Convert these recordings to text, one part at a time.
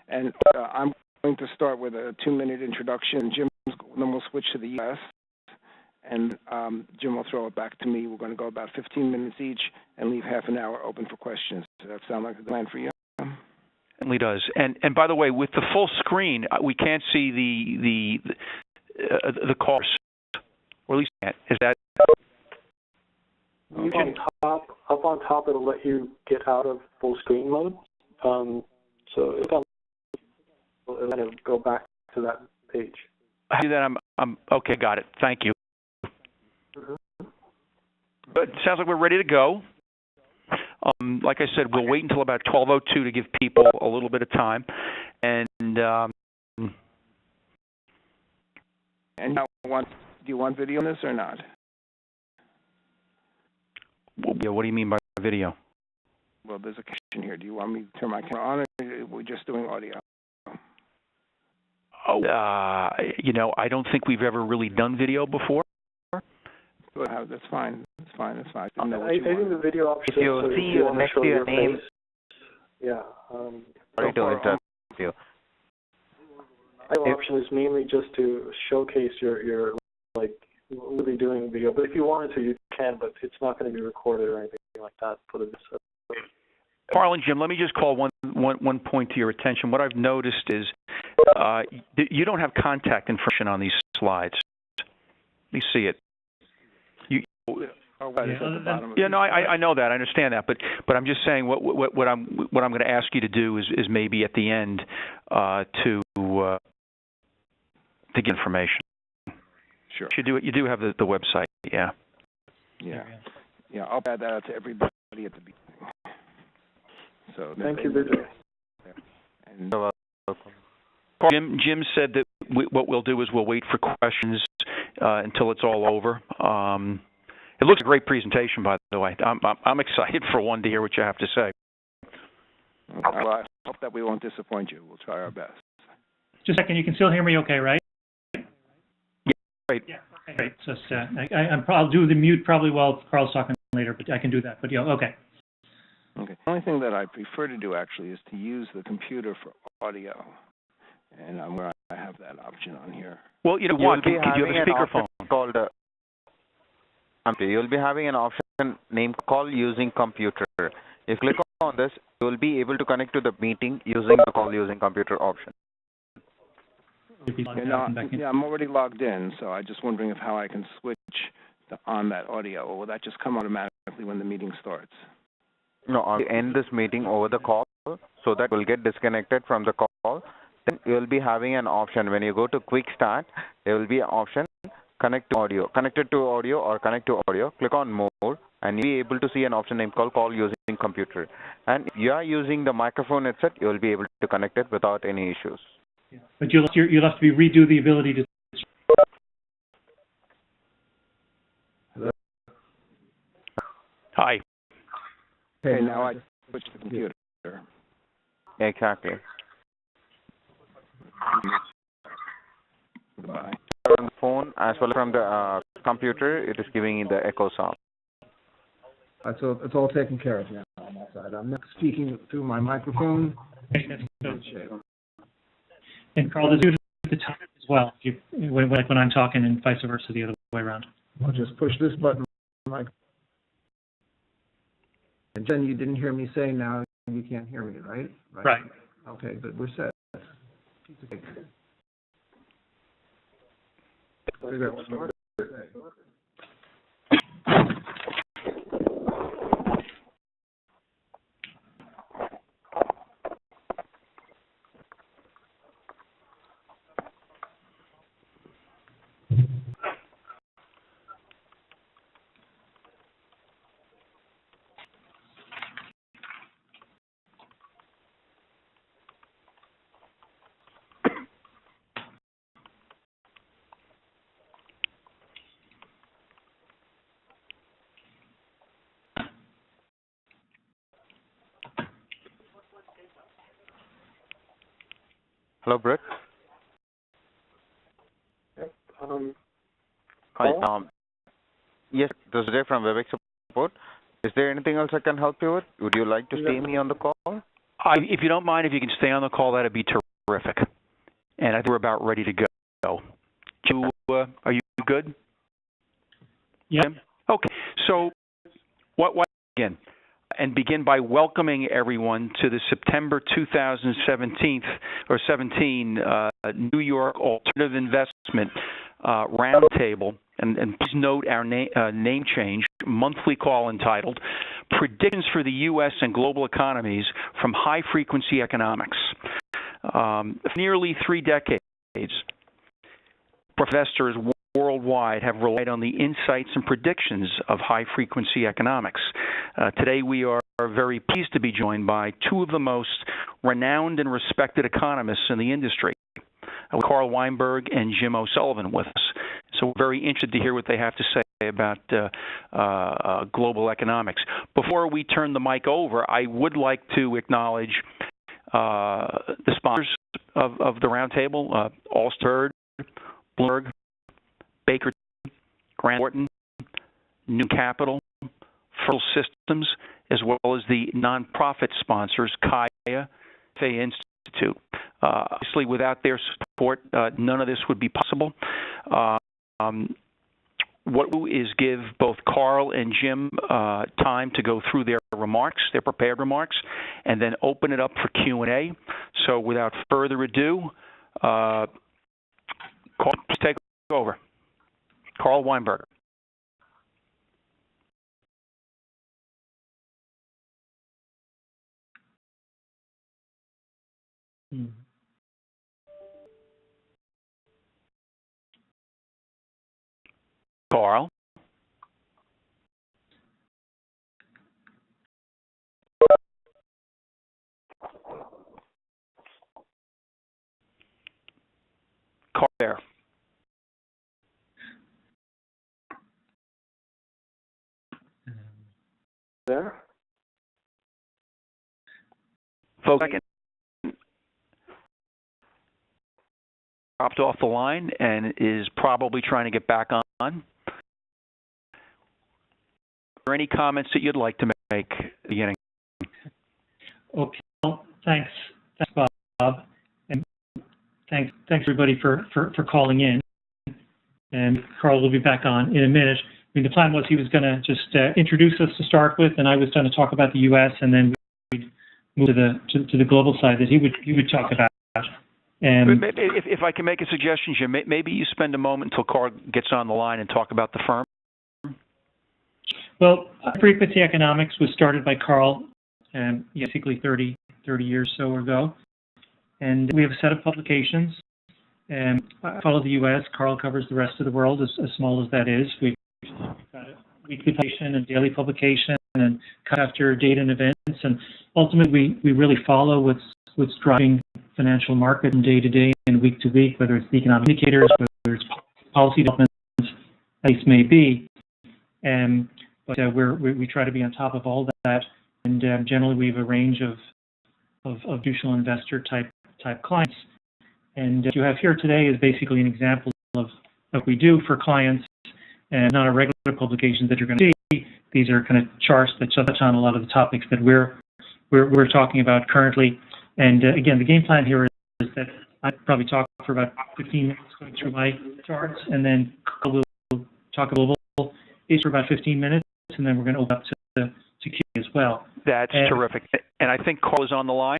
And I'm going to start with a 2-minute introduction. Then we'll switch to the U.S. And Jim will throw it back to me. We're going to go about 15 minutes each and leave half an hour open for questions. Does that sound like a plan for you? It certainly does. And by the way, with the full screen, we can't see the course, or at least can't. Is that? You can up on top. It'll let you get out of full screen mode. So it'll kind of go back to that page. I see that. I'm okay. Got it. Thank you. But it sounds like we're ready to go. Like I said, we'll wait until about 12:02 to give people a little bit of time. And do you want video on this or not? Yeah, what do you mean by video? Well, there's a question here. Do you want me to turn my camera on, or are we just doing audio? Oh, I don't think we've ever really done video before. That's fine. That's fine. That's fine. I think the video option. If you see next to your name. Face, yeah. Sorry to interrupt you. The option is mainly just to showcase your like really doing video. But if you wanted to, you can. But it's not going to be recorded or anything like that for this. Carl and Jim, let me just call one point to your attention. What I've noticed is you don't have contact information on these slides. Let me see it. I know that. I understand that. But I'm just saying what I'm going to ask you to do is maybe at the end to get information. Sure. You do have the website. Yeah. Yeah. I'll add that out to everybody at the beginning. So thank you, Vijay. And Jim said that what we'll do is we'll wait for questions until it's all over. It looks a great presentation, by the way. I'm excited for one to hear what you have to say. Well, I hope that we won't disappoint you. We'll try our best. Just a second. You can still hear me okay, right? Yeah, great. Yeah, okay, great. So I'll do the mute probably while Carl's talking later, but I can do that. But yeah, okay. Okay. The only thing that I prefer to do actually is to use the computer for audio, and I'm where I have that option on here. Well, you know what? Can you have a speakerphone? You'll be having an option named Call Using Computer. If you click on this, you will be able to connect to the meeting using the Call Using Computer option. I'm already logged in, so I'm just wondering how I can switch on that audio, or will that just come automatically when the meeting starts? No, I'll end this meeting over the call so that we'll get disconnected from the call. Then you'll be having an option. When you go to Quick Start, there will be an option Connect to Audio, Connected to Audio or Connect to Audio. Click on More, and you'll be able to see an option named Call Using Computer. And if you are using the microphone headset, you'll be able to connect it without any issues. Yeah. But you'll have to redo the ability to. Hi. Okay, now I switch to the computer. Exactly. Goodbye. On the phone as well as from the computer, it is giving you the echo sound. So it's all taken care of now on that side. I'm not speaking through my microphone. And Carl, there's at the top as well, when I'm talking, and vice versa, the other way around. I'll just push this button. And Jen, you didn't hear me say now you can't hear me, right? Right. Okay, but we're set. Hello, Brett. Hi. Yes, this is Jay from WebEx Support. Is there anything else I can help you with? Would you like to stay me on the call? If you don't mind, if you can stay on the call, that'd be terrific. And I think we're about ready to go. Are you good? Yeah. Okay. So, what again? And begin by welcoming everyone to the September 2017 New York Alternative Investment Roundtable. And please note our name change, monthly call entitled Predictions for the U.S. and Global Economies from High-Frequency Economics. For nearly 3 decades, investors worldwide have relied on the insights and predictions of high-frequency economics. Today we are very pleased to be joined by 2 of the most renowned and respected economists in the industry, Carl Weinberg and Jim O'Sullivan with us. So we're very interested to hear what they have to say about global economics. Before we turn the mic over, I would like to acknowledge the sponsors of the roundtable, Allstird, Bloomberg, Baker, Grant Thornton, New Capital, Fertile Systems, as well as the nonprofit sponsors, Kaya, FA Institute. Obviously, without their support, none of this would be possible. What we'll do is give both Carl and Jim time to go through their remarks, their prepared remarks, and then open it up for Q&A. So without further ado, Carl, please take over. Carl Weinberg. Carl. Carl there. There? Folks, dropped off the line and is probably trying to get back on. Are there any comments that you'd like to make at the beginning? Okay. Well, thanks, Bob, and thanks everybody for calling in. And Carl will be back on in a minute. I mean, the plan was he was going to just introduce us to start with, and I was going to talk about the U.S. and then we'd move to the global side that he would talk about. If I can make a suggestion, Jim, maybe you spend a moment until Carl gets on the line and talk about the firm. Well, frequency economics was started by Carl, basically 30 years or so ago, and we have a set of publications. I follow the U.S. Carl covers the rest of the world, as small as that is. We've got a weekly publication and daily publication, and cut after data and events, and ultimately we really follow what's driving financial market from day to day and week to week, whether it's the economic indicators, whether it's policy developments, as may be. But we try to be on top of all that, and generally we have a range of institutional investor type clients. And what you have here today is basically an example of what we do for clients, and not a regular publication that you're going to see. These are kind of charts that touch on a lot of the topics that we're talking about currently. And again, the game plan here is that I probably talk for about 15 minutes going through my charts, and then we'll talk a global is for about 15 minutes, and then we're going to open up to Q as well. That's terrific. And I think Carl is on the line.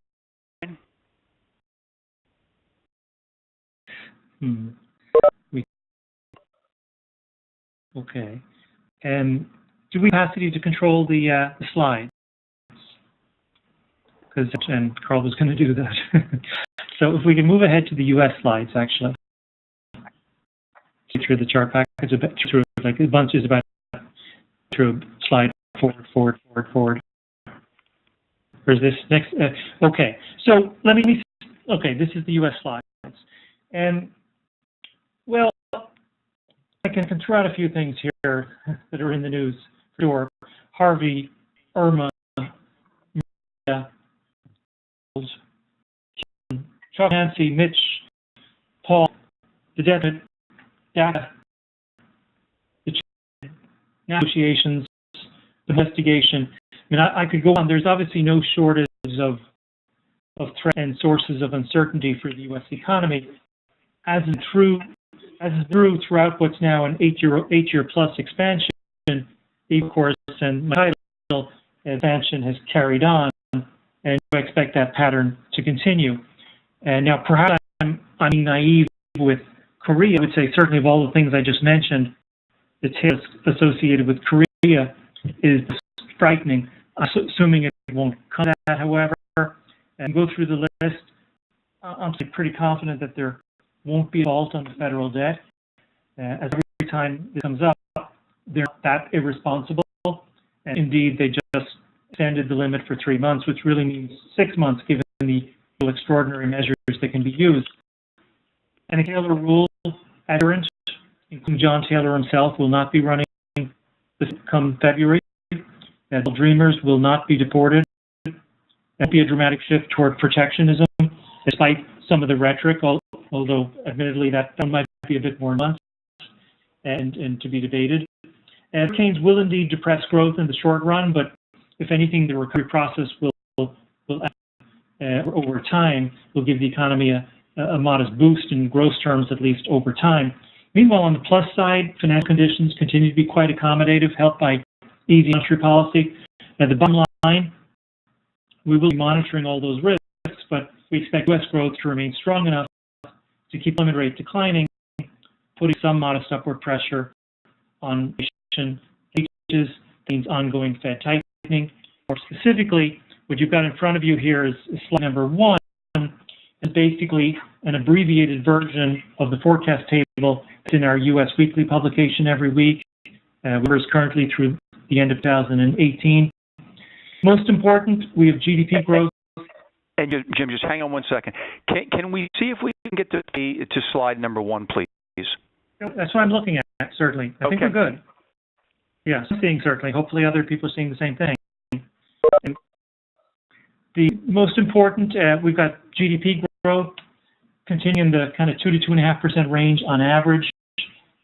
Okay. And do we have capacity to control the slides? And Carl was going to do that. So if we can move ahead to the U.S. slides, actually. Through the chart package, through like a bunch is about through slide forward. Where's this next? Okay. So let me. Okay, this is the U.S. slides, and well, I can throw out a few things here that are in the news. For sure. Harvey, Irma, Maria, Chuck, Nancy, Mitch, Paul, the debt, data, the negotiations, investigation. I mean, I could go on. There's obviously no shortage of threat and sources of uncertainty for the U.S. economy, as is true throughout what's now an eight-year plus expansion, of course, and my title expansion has carried on, and I expect that pattern to continue. And now, perhaps I'm being naive with Korea. I would say certainly of all the things I just mentioned, the tail associated with Korea is frightening. Assuming it won't come to that, however, and go through the list, I'm pretty confident that there won't be a default on the federal debt. As every time it comes up, they're not that irresponsible. And indeed, they just extended the limit for 3 months, which really means 6 months, given the extraordinary measures that can be used. And the Taylor rule adherent, including John Taylor himself, will not be running this come February. Dreamers will not be deported. There won't be a dramatic shift toward protectionism, despite some of the rhetoric, although admittedly that might be a bit more nuanced and to be debated. Hurricanes will indeed depress growth in the short run, but if anything, the recovery process will over time, will give the economy a modest boost in gross terms, at least over time. Meanwhile, on the plus side, financial conditions continue to be quite accommodative, helped by easy monetary policy. The bottom line, we will be monitoring all those risks, but we expect U.S. growth to remain strong enough to keep employment rate declining, putting some modest upward pressure on inflation, wages, means ongoing Fed tightening. More specifically, what you've got in front of you here is slide number 1, is basically an abbreviated version of the forecast table that's in our U.S. weekly publication every week. We're currently through the end of 2018. Most important, we have GDP growth. And Jim, just hang on 1 second. Can we see if we can get to slide number 1, please? That's what I'm looking at, certainly. I think we're good. Yeah, I'm seeing certainly. Hopefully other people are seeing the same thing. And the most important, we've got GDP growth continuing the kind of 2 to 2.5% range on average.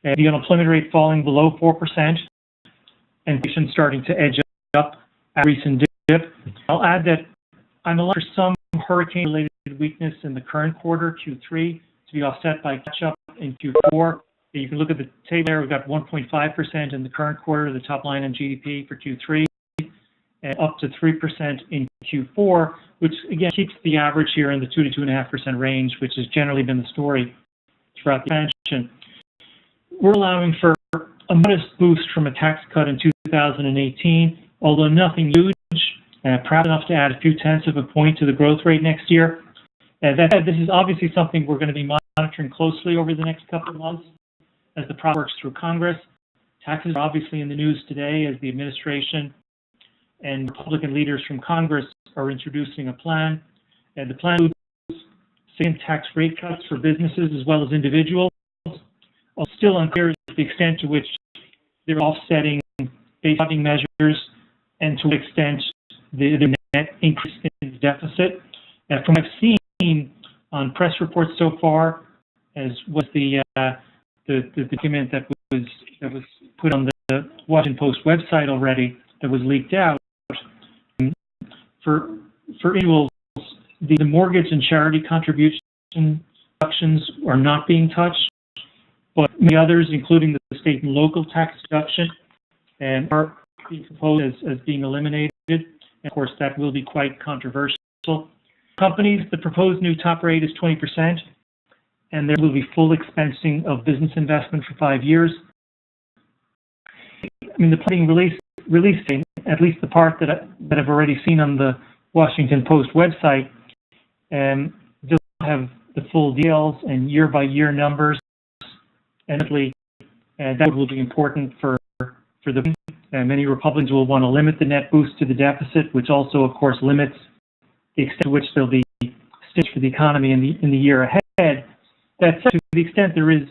The unemployment rate falling below 4%, and inflation starting to edge up at a recent dip. I'll add that I'm allowed for some hurricane-related weakness in the current quarter, Q3, to be offset by catch-up in Q4. You can look at the table there. We've got 1.5% in the current quarter, the top line on GDP for Q3, and up to 3% in Q4, which again keeps the average here in the 2 to 2.5% range, which has generally been the story throughout the expansion. We're allowing for a modest boost from a tax cut in 2018, although nothing huge, perhaps enough to add a few tenths of a point to the growth rate next year. That said, this is obviously something we're going to be monitoring closely over the next couple of months as the process works through Congress. Taxes are obviously in the news today as the administration and Republican leaders from Congress are introducing a plan. And the plan includes significant tax rate cuts for businesses as well as individuals. Still unclear is the extent to which they're offsetting base funding measures and to what extent the net increase in the deficit. From what I've seen on press reports so far, as was the document that was put on the Washington Post website already, that was leaked out. For individuals, the mortgage and charity contribution deductions are not being touched, but many others, including the state and local tax deduction, are being proposed as being eliminated. And of course, that will be quite controversial. Companies, the proposed new top rate is 20%, and there will be full expensing of business investment for 5 years. I mean, the planning releasing, at least the part that I've already seen on the Washington Post website, does not have the full details and year-by-year numbers. And that will be important for the many Republicans will want to limit the net boost to the deficit, which also, of course, limits the extent to which there'll be stimulus for the economy in the year ahead. That said, to the extent there is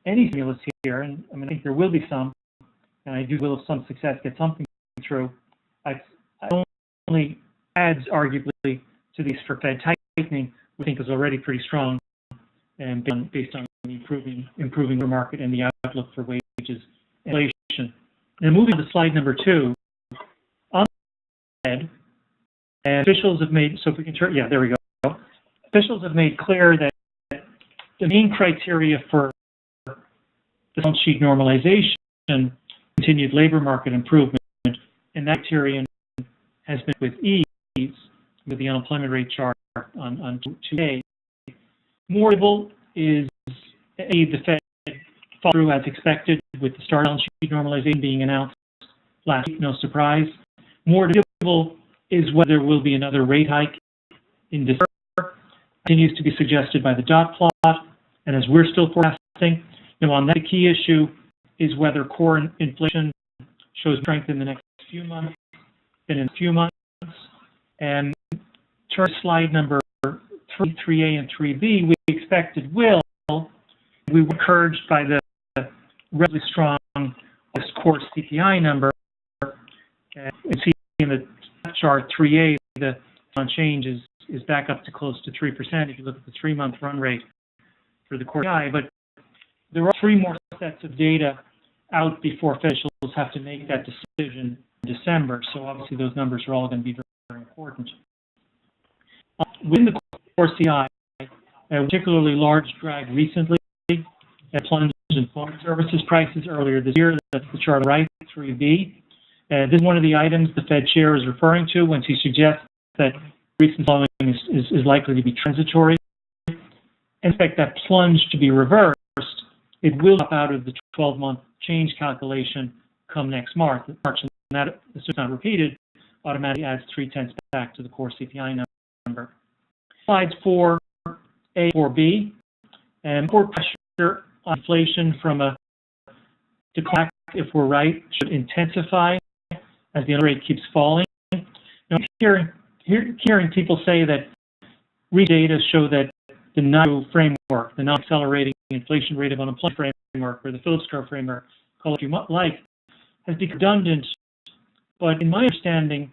any stimulus here, and I think there will be some, and I do will, if some success, get something through, I only adds arguably to these for Fed tightening, we think is already pretty strong, and based on the improving the market and the outlook for wages and inflation. Now moving on to slide number 2, on the Fed, and officials have made, so if we can turn, yeah, there we go. officials have made clear that the main criteria for the balance sheet normalization, continued labor market improvement, and that criterion has been with ease, with the unemployment rate chart on 2A. More stable is the Fed follow through as expected with the start balance sheet normalization being announced last week, no surprise. More stable is whether there will be another rate hike in December. Continues to be suggested by the dot plot, and as we're still forecasting, on that, the key issue is whether core inflation shows strength in the next few months, then in a few months. And turn to slide number 3A and 3B, we expect it will. We were encouraged by the relatively strong core CPI number. You see in the chart 3A, the change is back up to close to 3% if you look at the 3-month run rate for the core CPI. But there are 3 more sets of data out before officials have to make that decision in December. So obviously those numbers are all going to be very, very important. Within the core CPI, a particularly large drag recently, a plunge in phone services prices earlier this year. That's the chart on the right, 3B. This is one of the items the Fed chair is referring to when she suggests that recent slowing is likely to be transitory. And expect that plunge to be reversed. It will drop out of the 12-month change calculation come next March, and that, if it's not repeated, automatically adds 0.3 back to the core CPI number. Slides 4A, 4B, and more pressure on inflation from a decline, if we're right, should intensify as the rate keeps falling. Now, hearing people say that recent data show that the framework, the non-accelerating inflation rate of unemployment framework, or the Phillips curve framework, call it what you like, has become redundant. But in my understanding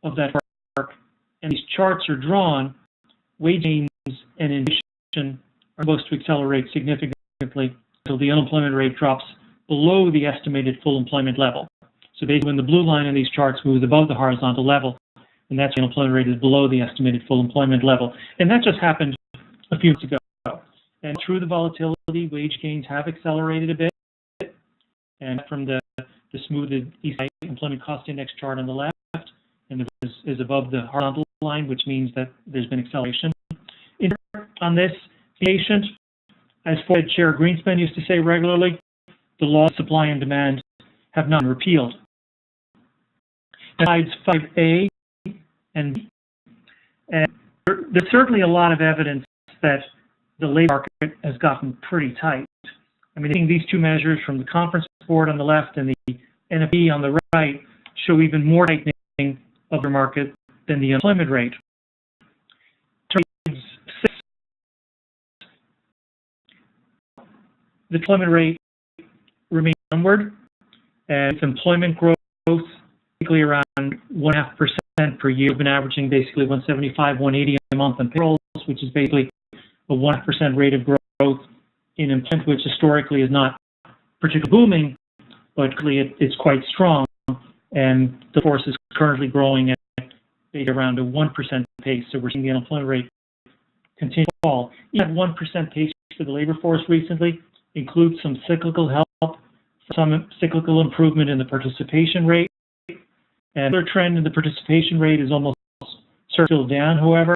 of that framework, and these charts are drawn, wage gains and inflation are supposed to accelerate significantly until the unemployment rate drops below the estimated full employment level. So basically, when the blue line in these charts moves above the horizontal level, and that's the unemployment rate is below the estimated full employment level. And that just happened a few months ago. And through the volatility, wage gains have accelerated a bit. And from the smoothed ECI employment cost index chart on the left, and the is above the horizontal line, which means that there's been acceleration. On this, patient, as Fed Chair Greenspan used to say regularly, the laws of supply and demand have not been repealed. Slides 5A and B. And there's certainly a lot of evidence that the labor market has gotten pretty tight. I mean, I think these two measures from the conference report on the left and the NFP on the right show even more tightening of the market than the unemployment rate. The employment rate remains downward, and with employment growth basically around 1.5% per year. We've been averaging basically 175, 180 a month on payrolls, which is basically a 1% rate of growth in employment, which historically is not particularly booming, but clearly it's quite strong. And the force is currently growing at around a 1% pace. So we're seeing the unemployment rate continue to fall. Even 1% pace for the labor force recently includes some cyclical help, some cyclical improvement in the participation rate. And the trend in the participation rate is almost still down, however,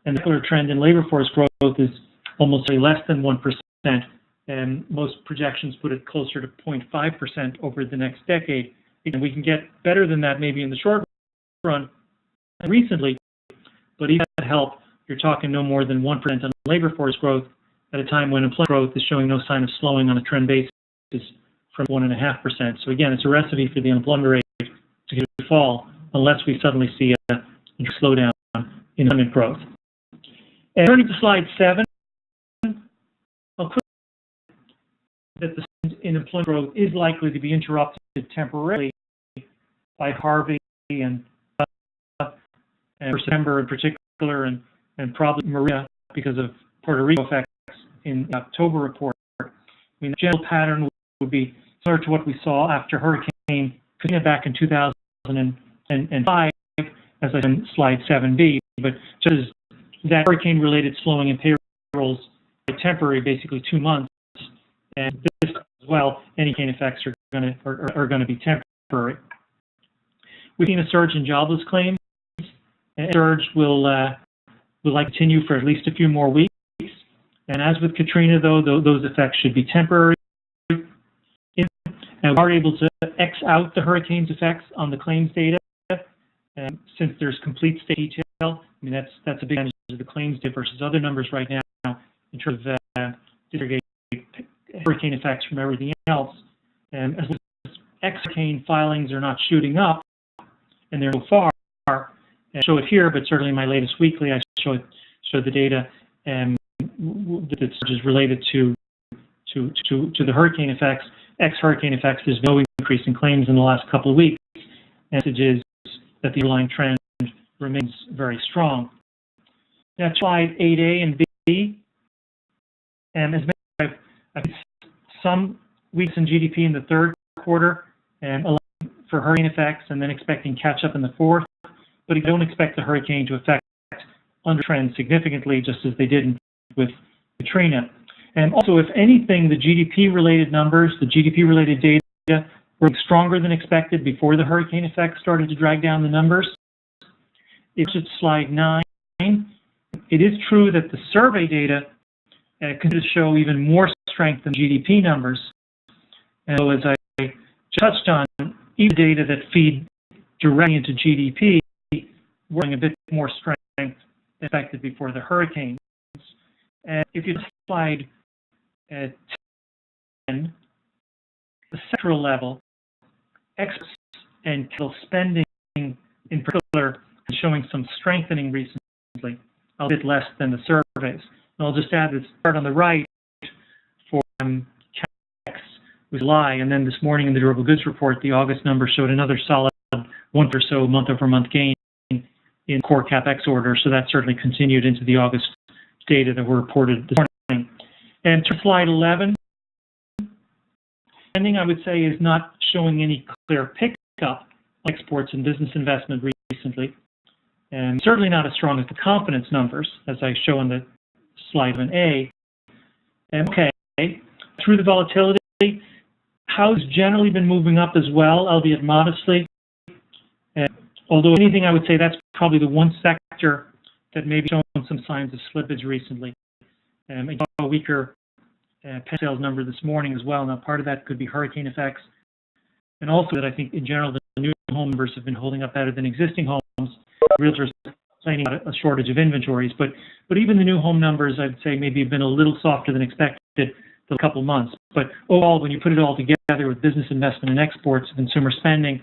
and the clear trend in labor force growth is almost less than 1%, and most projections put it closer to 0.5% over the next decade. And we can get better than that maybe in the short run recently, but even that help, you're talking no more than 1% on labor force growth at a time when employment growth is showing no sign of slowing on a trend basis from 1.5%. So again, it's a recipe for the unemployment rate to fall unless we suddenly see a slowdown in employment growth. And turning to slide 7, I'll put that the employment growth is likely to be interrupted temporarily by Harvey and September in particular, and probably Maria because of Puerto Rico effects in the October report. I mean, the general pattern would be similar to what we saw after Hurricane Katrina back in 2005, as I said in slide 7B, but just as that hurricane-related slowing in payrolls are temporary, basically 2 months, and this as well, any hurricane effects are going to be temporary. We've seen a surge in jobless claims, and surge will likely continue for at least a few more weeks. And as with Katrina, though, those effects should be temporary. And we are able to X out the hurricane's effects on the claims data, since there's complete state detail. I mean, that's a big advantage of the claims data versus other numbers right now in terms of disaggregate hurricane effects from everything else. And as ex-hurricane filings are not shooting up, and they're so far, I show it here, but certainly in my latest weekly, I show the data that is related to the hurricane effects. Ex-hurricane effects, there's no increase in claims in the last couple of weeks. The message is that the underlying trend remains very strong. Now, slide 8A and B. As mentioned, I've some weeks in GDP in the third quarter, for hurricane effects, and then expecting catch-up in the fourth. But I don't expect the hurricane to affect under trend significantly, just as they did with Katrina. And also, if anything, the GDP-related numbers, the GDP-related data were stronger than expected before the hurricane effects started to drag down the numbers. It's at slide 9. It is true that the survey data continues to show even more strength than GDP numbers. And so, as I touched on, even data that feed directly into GDP were showing a bit more strength than expected before the hurricanes. And if you slide 10, the sectoral level, exports and capital spending in particular is showing some strengthening recently, a bit less than the surveys. And I'll just add this chart on the right for CapEx was July, and then this morning in the durable goods report, the August number showed another solid 1% or so month-over-month gain in core CapEx order. So that certainly continued into the August data that were reported this morning. And to slide 11, spending, I would say, is not showing any clear pickup exports and business investment recently, and certainly not as strong as the confidence numbers, as I show on the slide 1A. Okay, through the volatility, house generally been moving up as well, albeit modestly. Although anything, I would say that's probably the one sector that may be showing some signs of slippage recently. I saw a weaker pet sales number this morning as well. Now, part of that could be hurricane effects, and also that I think in general the new home numbers have been holding up better than existing homes. Realtors complaining about a shortage of inventories, but even the new home numbers, I'd say, maybe have been a little softer than expected for a couple of months. But overall, when you put it all together with business investment and exports, consumer spending,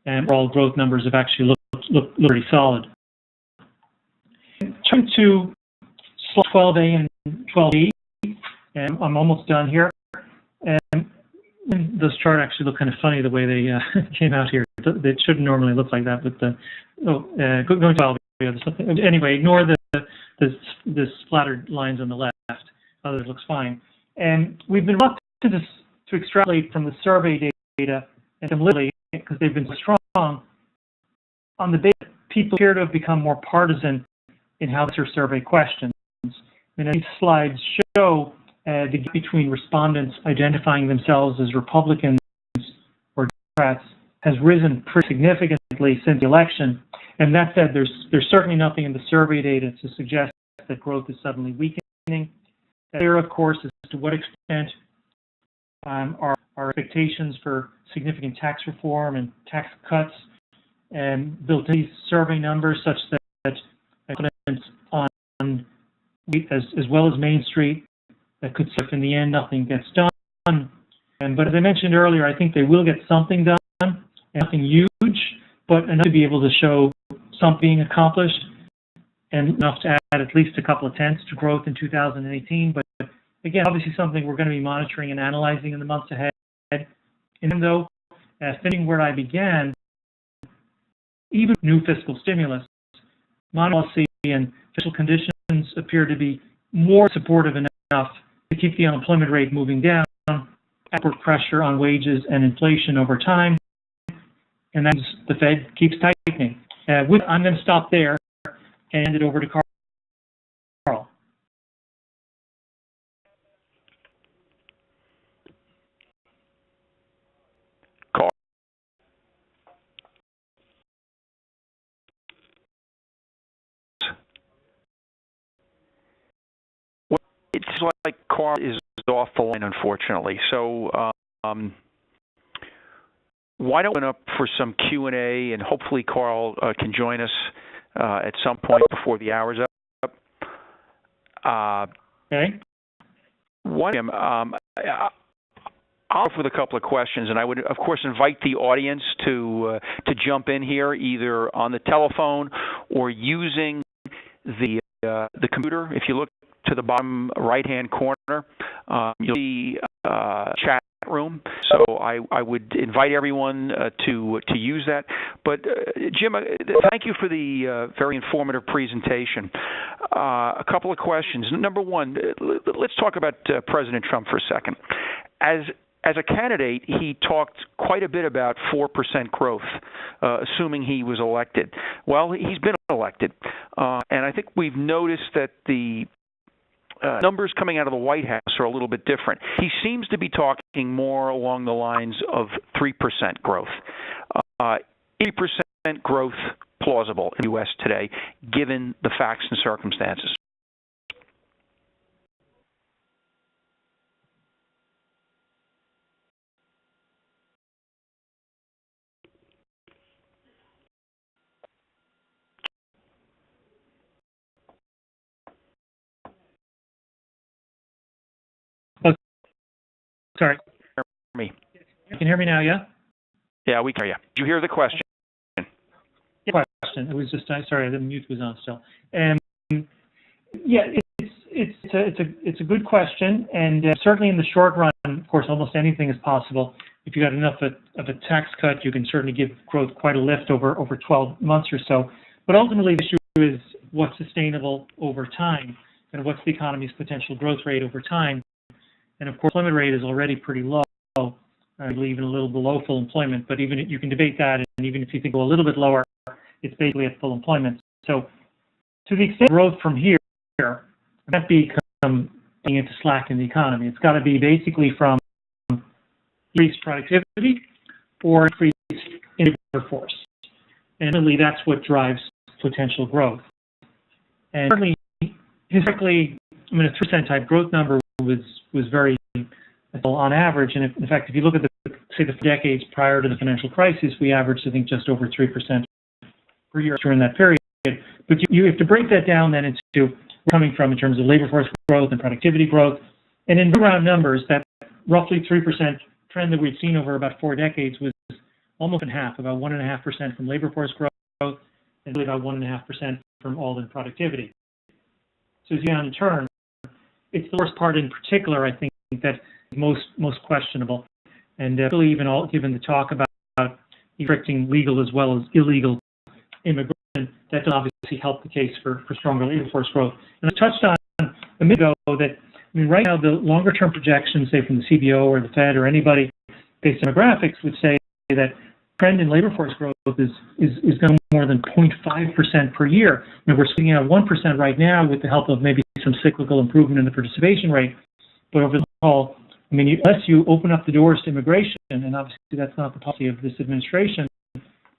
and all growth numbers have actually looked pretty solid. Turn to slide 12A and 12B, and I'm almost done here. And those charts actually look kind of funny the way they came out here. They shouldn't normally look like that, but going to 12B. Anyway, ignore the splattered lines on the left. Others looks fine. And we've been reluctant to extrapolate from the survey data and from literally because they've been so strong on the basis people appear to have become more partisan in how to answer survey questions. And these slides show the gap between respondents identifying themselves as Republicans or Democrats has risen pretty significantly since the election. And that said, there's certainly nothing in the survey data to suggest that growth is suddenly weakening. There, of course, is to what extent are expectations for significant tax reform and tax cuts built into these survey numbers, such that confidence on as well as Main Street that could say if in the end nothing gets done. But as I mentioned earlier, I think they will get something done, and nothing huge, but enough to be able to show something being accomplished, and enough to add at least a couple of tenths to growth in 2018. But again, obviously something we're going to be monitoring and analyzing in the months ahead. And though, finishing where I began, even new fiscal stimulus, monetary policy and fiscal conditions appear to be more supportive enough to keep the unemployment rate moving down, upward pressure on wages and inflation over time, and then the Fed keeps tightening. I'm going to stop there and hand it over to Carl. Carl is off the line, unfortunately. So why don't we open up for some Q&A, and hopefully Carl can join us at some point before the hour's up. Okay. Jim, I'll offer with a couple of questions, and I would, of course, invite the audience to jump in here, either on the telephone or using the computer. If you look to the bottom right-hand corner, you'll see chat room. So I would invite everyone to use that. But Jim, thank you for the very informative presentation. A couple of questions. Number one, let's talk about President Trump for a second. As a candidate, he talked quite a bit about 4% growth, assuming he was elected. Well, he's been elected, and I think we've noticed that the numbers coming out of the White House are a little bit different. He seems to be talking more along the lines of 3% growth. 80% growth plausible in the U.S. today, given the facts and circumstances. Sorry. Me. You can hear me now, yeah? Yeah, we can hear you. Did you hear the question? Question. It was just sorry, the mute was on still. Yeah, it's a good question, and certainly in the short run, of course, almost anything is possible. If you got enough of a tax cut, you can certainly give growth quite a lift over 12 months or so. But ultimately, the issue is what's sustainable over time, and what's the economy's potential growth rate over time. And of course, employment rate is already pretty low, I believe even a little below full employment. But even you can debate that, and even if you think go a little bit lower, it's basically at full employment. So, to the extent growth from here, it can't be being into slack in the economy. It's got to be basically from increased productivity or increased in the labor force. And really, that's what drives potential growth. And certainly, historically, I mean, a 3% type growth number was very on average. And in fact, if you look at the decades prior to the financial crisis, we averaged, I think, just over 3% per year during that period. But you have to break that down then into coming from in terms of labor force growth and productivity growth. And in round numbers, that roughly 3% trend that we've seen over about 4 decades was almost in half, about 1.5% from labor force growth and about 1.5% from all-in productivity. So as you in turn, it's the worst part in particular, I think, that is most questionable. And really even given the talk about restricting legal as well as illegal immigration, that does obviously help the case for stronger labor force growth. And I touched on a minute ago that, I mean, right now the longer-term projections, say from the CBO or the Fed or anybody based on demographics, would say that trend in labor force growth is going more than 0.5% per year. I mean, we're sitting at 1% right now with the help of maybe some cyclical improvement in the participation rate. But over the whole, I mean, unless you open up the doors to immigration, and obviously that's not the policy of this administration,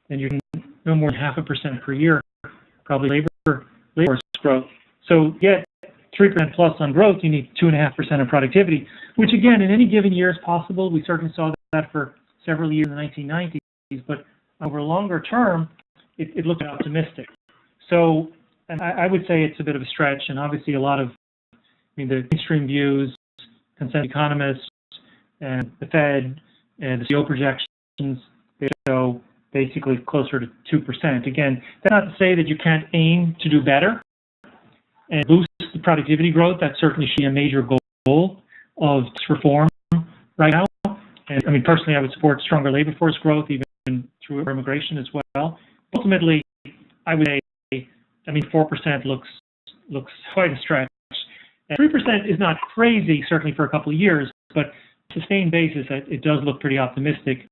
then you're no more than 0.5% per year, probably labor force growth. So get 3% plus on growth, you need 2.5% of productivity, which again, in any given year is possible. We certainly saw that for several years in the 1990s, but over a longer term, it looked optimistic. So, and I would say it's a bit of a stretch, and obviously a lot of, I mean, the mainstream views, consensus economists, and the Fed, and the CEO projections, they show basically closer to 2%. Again, that's not to say that you can't aim to do better and boost the productivity growth. That certainly should be a major goal of this reform right now. And I mean, personally, I would support stronger labor force growth, even through immigration as well. Ultimately, I would say, I mean, 4% looks quite a stretch. And 3% is not crazy, certainly for a couple of years, but sustained basis, it does look pretty optimistic.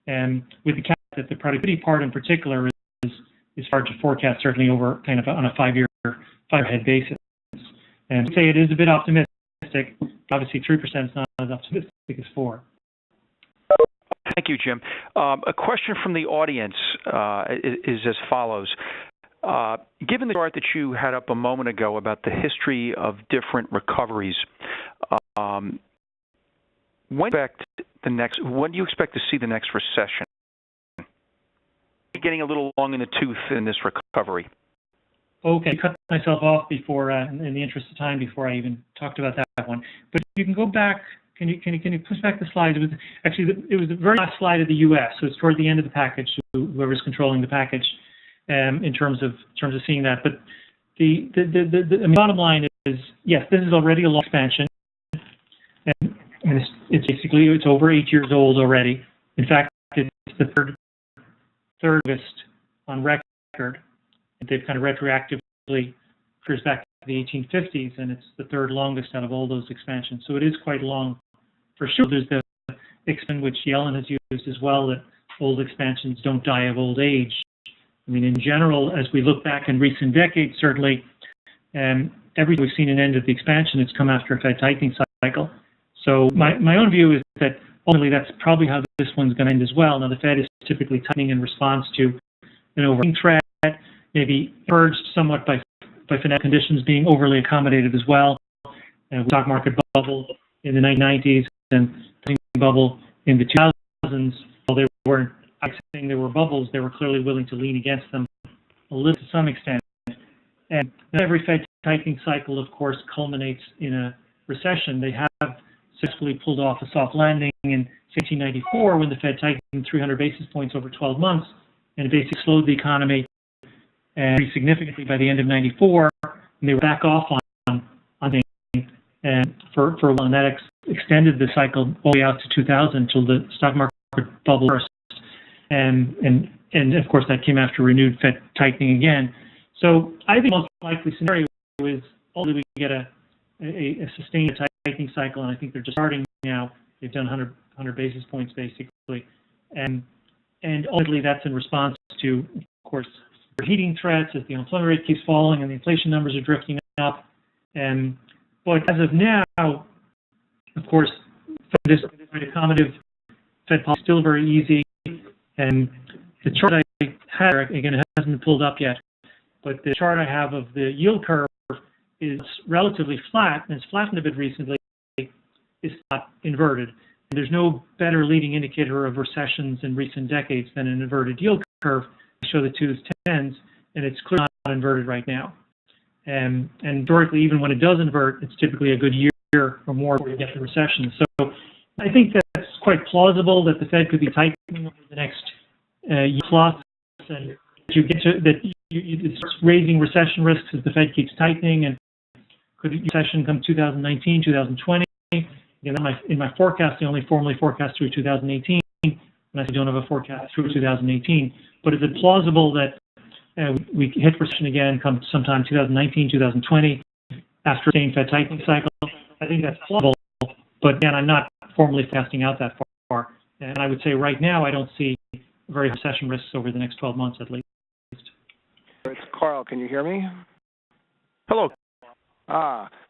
And with the cap that the productivity part in particular is hard to forecast, certainly over kind of on a five-year head basis. And I'd say it is a bit optimistic. Obviously, 3% is not as optimistic as 4%. Thank you, Jim. A question from the audience is as follows. Given the chart that you had up a moment ago about the history of different recoveries, When do you expect to see the next recession? Getting a little long in the tooth in this recovery. Okay, cut myself off before, in the interest of time, before I even talked about that one. But you can go back. Can you push back the slides? It was the very last slide of the U.S. So it's toward the end of the package. Whoever's controlling the package, in terms of seeing that. But the bottom line is, yes, this is already a long expansion, and it's over 8 years old already. In fact, it's the third longest on record. They've kind of retroactively goes back to the 1850s, and it's the third longest out of all those expansions. So it is quite long, for sure. There's the expansion which Yellen has used as well, that old expansions don't die of old age. I mean, in general, as we look back in recent decades, certainly, everything we've seen an end of the expansion, it's come after a Fed tightening cycle. So my own view is that ultimately that's probably how this one's going to end as well. Now, the Fed is typically tightening in response to an overhang threat, maybe urged somewhat by financial conditions being overly accommodative as well. The stock market bubble in the 1990s and the bubble in the 2000s, while they weren't saying they were bubbles, they were clearly willing to lean against them a little to some extent. And every Fed tightening cycle, of course, culminates in a recession. They have successfully pulled off a soft landing in 1994 when the Fed tightened 300 basis points over 12 months, and it basically slowed the economy pretty significantly by the end of '94, and they were back off on things, and for a while, and that extended the cycle all the way out to 2000 until the stock market bubble burst, and of course that came after renewed Fed tightening again. So I think the most likely scenario is ultimately we get a sustained tightening cycle, and I think they're just starting now. They've done 100 basis points basically, and ultimately that's in response to, of course, heating threats as the unemployment rate keeps falling and the inflation numbers are drifting up. But as of now, of course, this accommodative Fed policy is still very easy. And the chart I had, again, it hasn't been pulled up yet, but the chart I have of the yield curve is relatively flat, and it's flattened a bit recently. It's not inverted. And there's no better leading indicator of recessions in recent decades than an inverted yield curve. I show the 2s, 10s, and it's clearly not inverted right now. And historically, even when it does invert, it's typically a good year or more before you get the recession. So I think that's quite plausible that the Fed could be tightening over the next year plus, and you get to that it starts raising recession risks as the Fed keeps tightening, and could recession come 2019, 2020? Again, in my forecast, I only formally forecast through 2018, and I don't have a forecast through 2018. But is it plausible that we hit recession again come sometime 2019, 2020, after a sustained Fed tightening cycle? I think that's plausible, but again, I'm not formally forecasting out that far. And I would say right now, I don't see very high recession risks over the next 12 months at least. It's Carl. Can you hear me? Hello.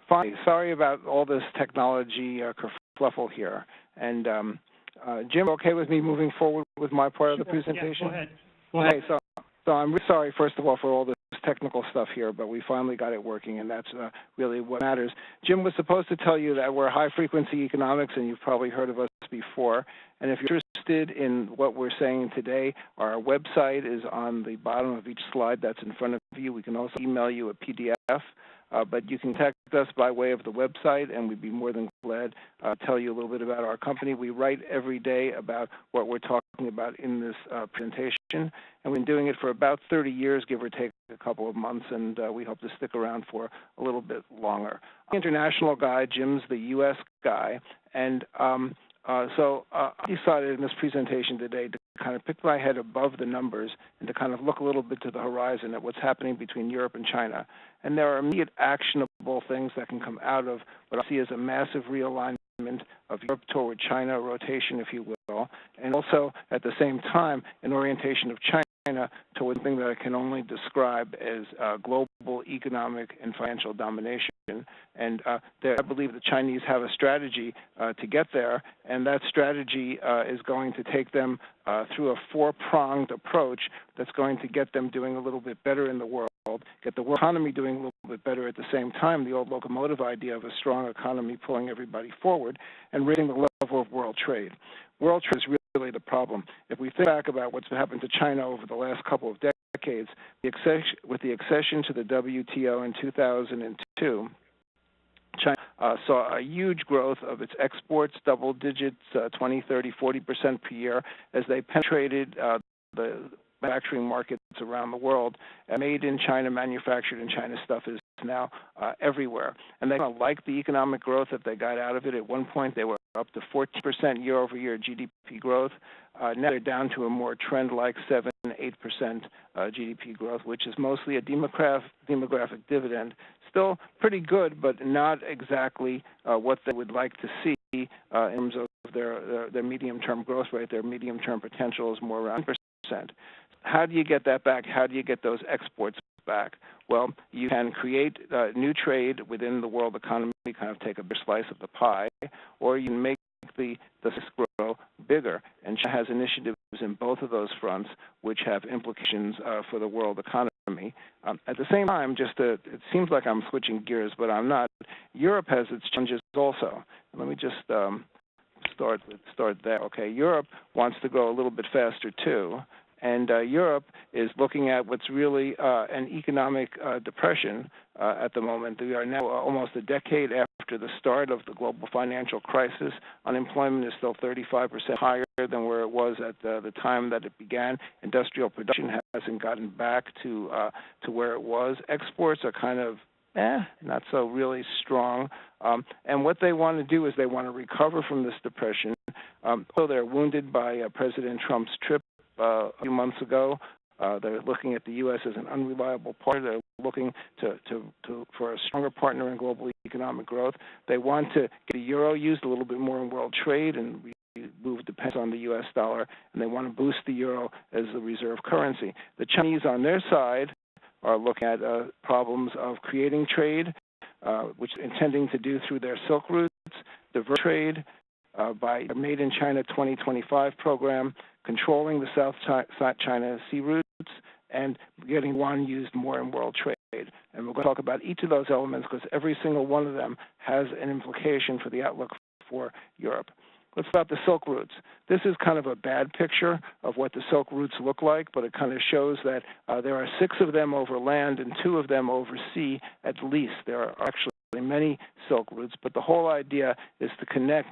Fine. Sorry about all this technology kerfluffle here. And Jim, okay with me moving forward with my part of the presentation? Yeah, go ahead. Okay, so I'm really sorry, first of all, for all this technical stuff here, but we finally got it working, and that's really what matters. Jim was supposed to tell you that we're high-frequency economics, and you've probably heard of us before. And if you're interested in what we're saying today, our website is on the bottom of each slide that's in front of you. We can also email you a PDF. But you can contact us by way of the website, and we'd be more than glad to tell you a little bit about our company. We write every day about what we're talking about in this presentation, and we've been doing it for about 30 years, give or take a couple of months, and we hope to stick around for a little bit longer. I'm the international guy, Jim's the U.S. guy, and so I decided in this presentation today to kind of pick my head above the numbers and to kind of look a little bit to the horizon at what's happening between Europe and China. And there are immediate actionable things that can come out of what I see as a massive realignment of Europe toward China, rotation, if you will, and also at the same time an orientation of China toward something that I can only describe as global economic and financial domination. And I believe the Chinese have a strategy to get there, and that strategy is going to take them through a four-pronged approach that's going to get them doing a little bit better in the world, get the world economy doing a little bit better at the same time, the old locomotive idea of a strong economy pulling everybody forward and raising the level of world trade. World trade is really the problem. If we think back about what's happened to China over the last couple of decades, with the accession to the WTO in 2002, China saw a huge growth of its exports, double digits, 20, 30, 40% per year, as they penetrated the manufacturing markets around the world. And made in China, manufactured in China stuff is now everywhere. And they kind of like the economic growth that they got out of it. At one point, they were up to 14% year-over-year GDP growth. Now they're down to a more trend-like 7, 8% GDP growth, which is mostly a demographic dividend. Still pretty good, but not exactly what they would like to see in terms of their medium-term growth rate. Their medium-term potential is more around 10%. How do you get that back? How do you get those exports back? Well, you can create new trade within the world economy, kind of take a big slice of the pie, or you can make the grow bigger. And China has initiatives in both of those fronts, which have implications for the world economy. At the same time, it seems like I'm switching gears, but I'm not. Europe has its challenges also. Let me just start there. Okay, Europe wants to grow a little bit faster too. And Europe is looking at what's really an economic depression at the moment. We are now almost a decade after the start of the global financial crisis. Unemployment is still 35% higher than where it was at the time that it began. Industrial production hasn't gotten back to where it was. Exports are kind of not so really strong. And what they want to do is they want to recover from this depression. So they're wounded by President Trump's trip a few months ago. They're looking at the U.S. as an unreliable partner. They're looking for a stronger partner in global economic growth. They want to get the euro used a little bit more in world trade and move depends on the U.S. dollar, and they want to boost the euro as the reserve currency. The Chinese on their side are looking at problems of creating trade, which they're intending to do through their Silk routes, divert trade by the Made in China 2025 program, controlling the South China Sea routes, and getting yuan used more in world trade. And we're going to talk about each of those elements because every single one of them has an implication for the outlook for Europe. Let's talk about the Silk routes. This is kind of a bad picture of what the Silk routes look like, but it kind of shows that there are 6 of them over land and 2 of them over sea at least. There are actually many Silk routes, but the whole idea is to connect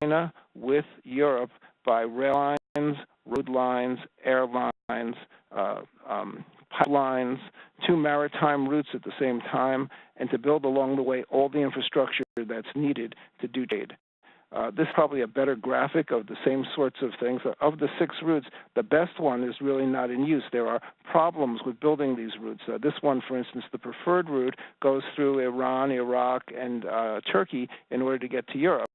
China with Europe by rail lines, road lines, airlines, pipelines, 2 maritime routes at the same time, and to build along the way all the infrastructure that's needed to do trade. This is probably a better graphic of the same sorts of things. Of the 6 routes, the best one is really not in use. There are problems with building these routes. This one, for instance, the preferred route goes through Iran, Iraq, and Turkey in order to get to Europe.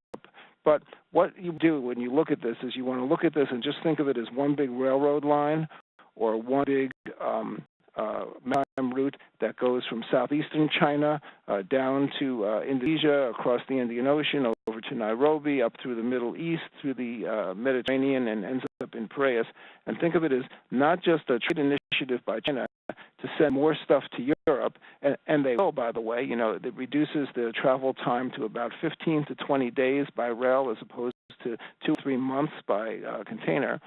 But what you do when you look at this is you want to look at this and just think of it as one big railroad line or one big maritime route that goes from southeastern China down to Indonesia, across the Indian Ocean, over to Nairobi, up through the Middle East, through the Mediterranean, and ends up in Piraeus. And think of it as not just a trade initiative by China to send more stuff to Europe, and they will, by the way. You know, it reduces the travel time to about 15 to 20 days by rail as opposed to 2 or 3 months by container,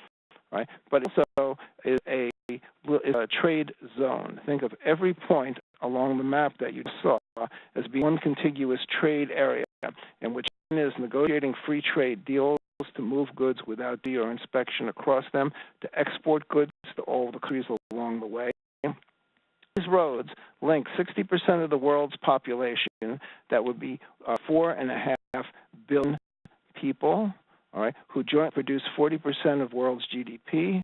right? But it also is a trade zone. Think of every point along the map that you saw as being one contiguous trade area in which China is negotiating free trade deals to move goods without duty or inspection across them, to export goods to all the countries along the way. These roads link 60% of the world's population, that would be 4.5 billion people, all right, who jointly produce 40% of world's GDP.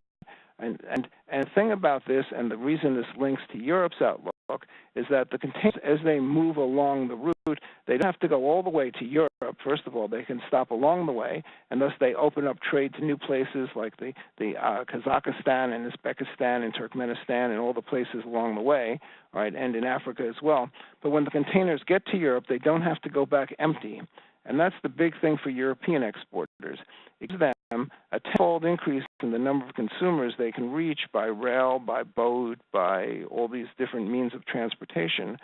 And the thing about this, and the reason this links to Europe's outlook, is that the containers, as they move along the route, they don't have to go all the way to Europe. First of all, they can stop along the way, and thus they open up trade to new places like the Kazakhstan and Uzbekistan and Turkmenistan and all the places along the way, right, and in Africa as well. But when the containers get to Europe, they don't have to go back empty. And that's the big thing for European exporters. It gives them a tenfold increase in the number of consumers they can reach by rail, by boat, by all these different means of transportation.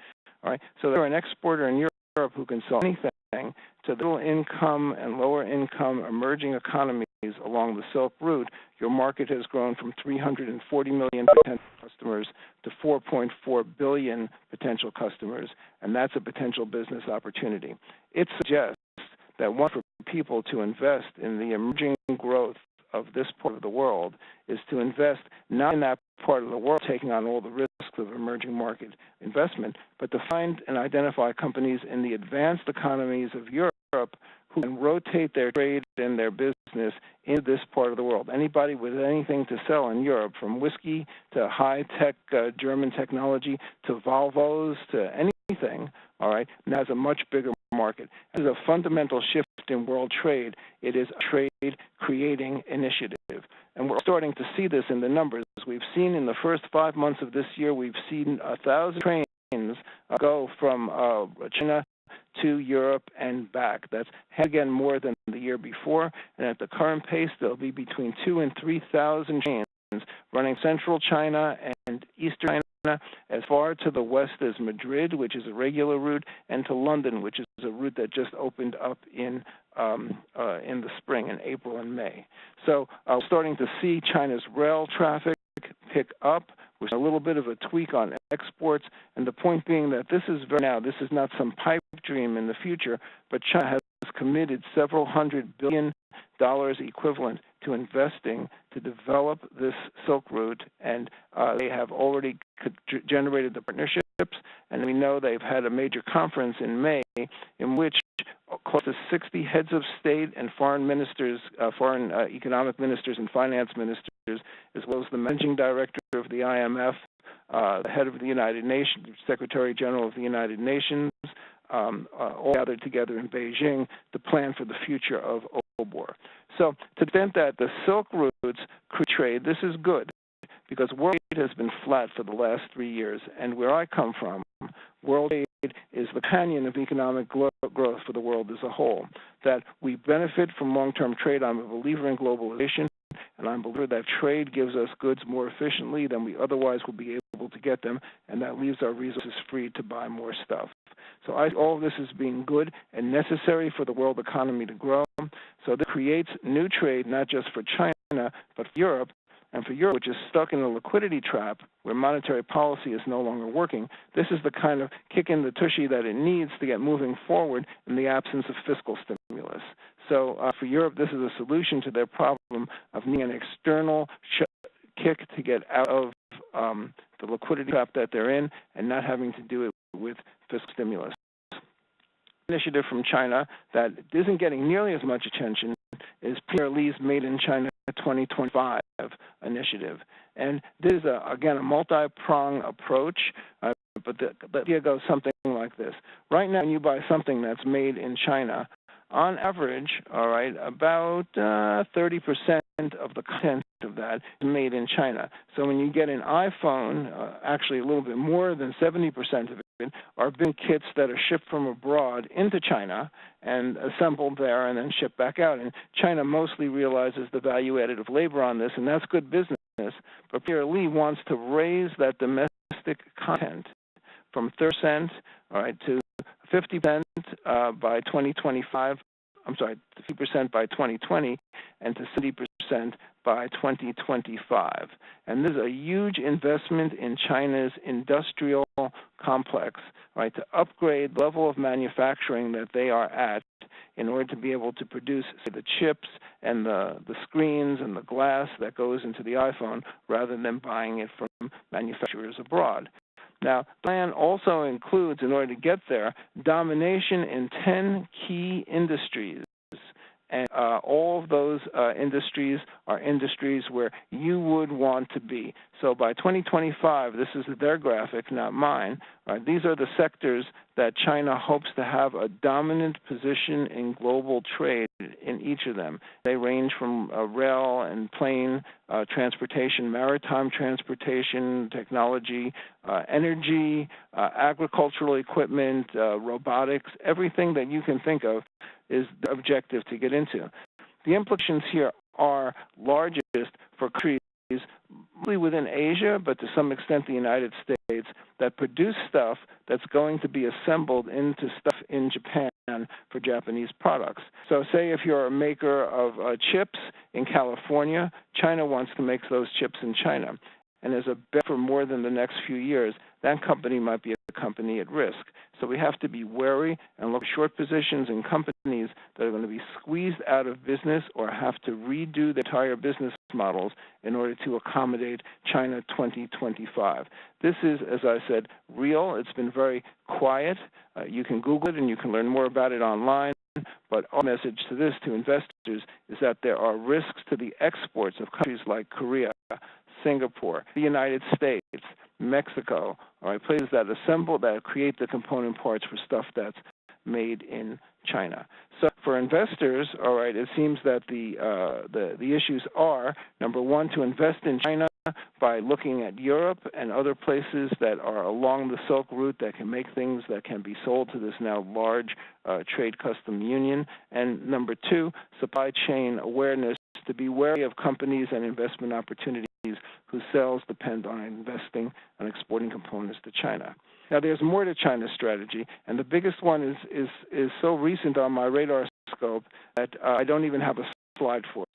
All right, so they're an exporter in Europe who can sell anything to the middle income and lower income emerging economies along the Silk Route. Your market has grown from 340 million potential customers to 4.4 billion potential customers, and that's a potential business opportunity. It suggests that one for people to invest in the emerging growth of this part of the world is to invest not in that part of the world taking on all the risks of emerging market investment, but to find and identify companies in the advanced economies of Europe who can rotate their trade and their business in this part of the world. Anybody with anything to sell in Europe, from whiskey to high-tech German technology to Volvos to anything, all right, now has a much bigger market. It is a fundamental shift in world trade. It is a trade-creating initiative. And we're starting to see this in the numbers. We've seen in the first 5 months of this year, we've seen 1,000 trains go from China to Europe and back. That's, again, more than the year before. And at the current pace, there'll be between 2,000 and 3,000 trains running central China and eastern China, as far to the west as Madrid, which is a regular route, and to London, which is a route that just opened up in the spring, in April and May. So we're starting to see China's rail traffic pick up. We're seeing a little bit of a tweak on exports, and the point being that this is this is not some pipe dream in the future, but China has committed several $100 billion equivalent to investing to develop this Silk Route, and they have already generated the partnerships, and we know they've had a major conference in May in which close to 60 heads of state and foreign ministers, foreign economic ministers and finance ministers, as well as the managing director of the IMF, the head of the United Nations, Secretary General of the United Nations, all gathered together in Beijing to plan for the future of OBOR. So to the extent that the Silk Routes trade, this is good, because world trade has been flat for the last 3 years, and where I come from, world trade is the canyon of economic growth for the world as a whole. That we benefit from long-term trade. I'm a believer in globalization, and I'm a believer that trade gives us goods more efficiently than we otherwise would be able to get them, and that leaves our resources free to buy more stuff. So all of this is being good and necessary for the world economy to grow. So this creates new trade, not just for China, but for Europe. And for Europe, which is stuck in a liquidity trap where monetary policy is no longer working, this is the kind of kick in the tushy that it needs to get moving forward in the absence of fiscal stimulus. So for Europe, this is a solution to their problem of needing an external kick to get out of the liquidity trap that they're in and not having to do it with fiscal stimulus. Initiative from China that isn't getting nearly as much attention is Premier Li's Made in China 2025 initiative. And this is, again, a multi-pronged approach, but the idea goes something like this. Right now, when you buy something that's made in China, on average, all right, about 30% of the content of that is made in China. So when you get an iPhone, actually a little bit more than 70% of it are big kits that are shipped from abroad into China and assembled there and then shipped back out. And China mostly realizes the value added of labor on this, and that's good business. But Premier Li wants to raise that domestic content from 30%, all right, to 50% by 2025. I'm sorry, 50% by 2020, and to 70% by 2025. And this is a huge investment in China's industrial complex, right, to upgrade the level of manufacturing that they are at in order to be able to produce, say, the chips and the screens and the glass that goes into the iPhone, rather than buying it from manufacturers abroad. Now, the plan also includes, in order to get there, domination in 10 key industries. And all of those industries are industries where you would want to be. So by 2025, this is their graphic, not mine. Right? These are the sectors that China hopes to have a dominant position in global trade in each of them. They range from rail and plane transportation, maritime transportation, technology, energy, agricultural equipment, robotics, everything that you can think of is the objective to get into. The implications here are largest for countries mostly within Asia, but to some extent the United States, that produce stuff that's going to be assembled into stuff in Japan for Japanese products. So say if you're a maker of chips in California, China wants to make those chips in China. And as a bet for more than the next few years, that company might be a company at risk. So we have to be wary and look for short positions in companies that are going to be squeezed out of business or have to redo their entire business models in order to accommodate China 2025. This is, as I said, real. It's been very quiet. You can Google it and you can learn more about it online. But our message to investors is that there are risks to the exports of countries like Korea, Singapore, the United States, Mexico, all right, places that assemble, that create the component parts for stuff that's made in China. So for investors, all right, it seems that the issues are, number one, to invest in China by looking at Europe and other places that are along the Silk Route that can make things that can be sold to this now large trade custom union. And number two, supply chain awareness, to be wary of companies and investment opportunities whose sales depend on investing and exporting components to China. Now, there's more to China's strategy, and the biggest one is so recent on my radar scope that I don't even have a slide for it.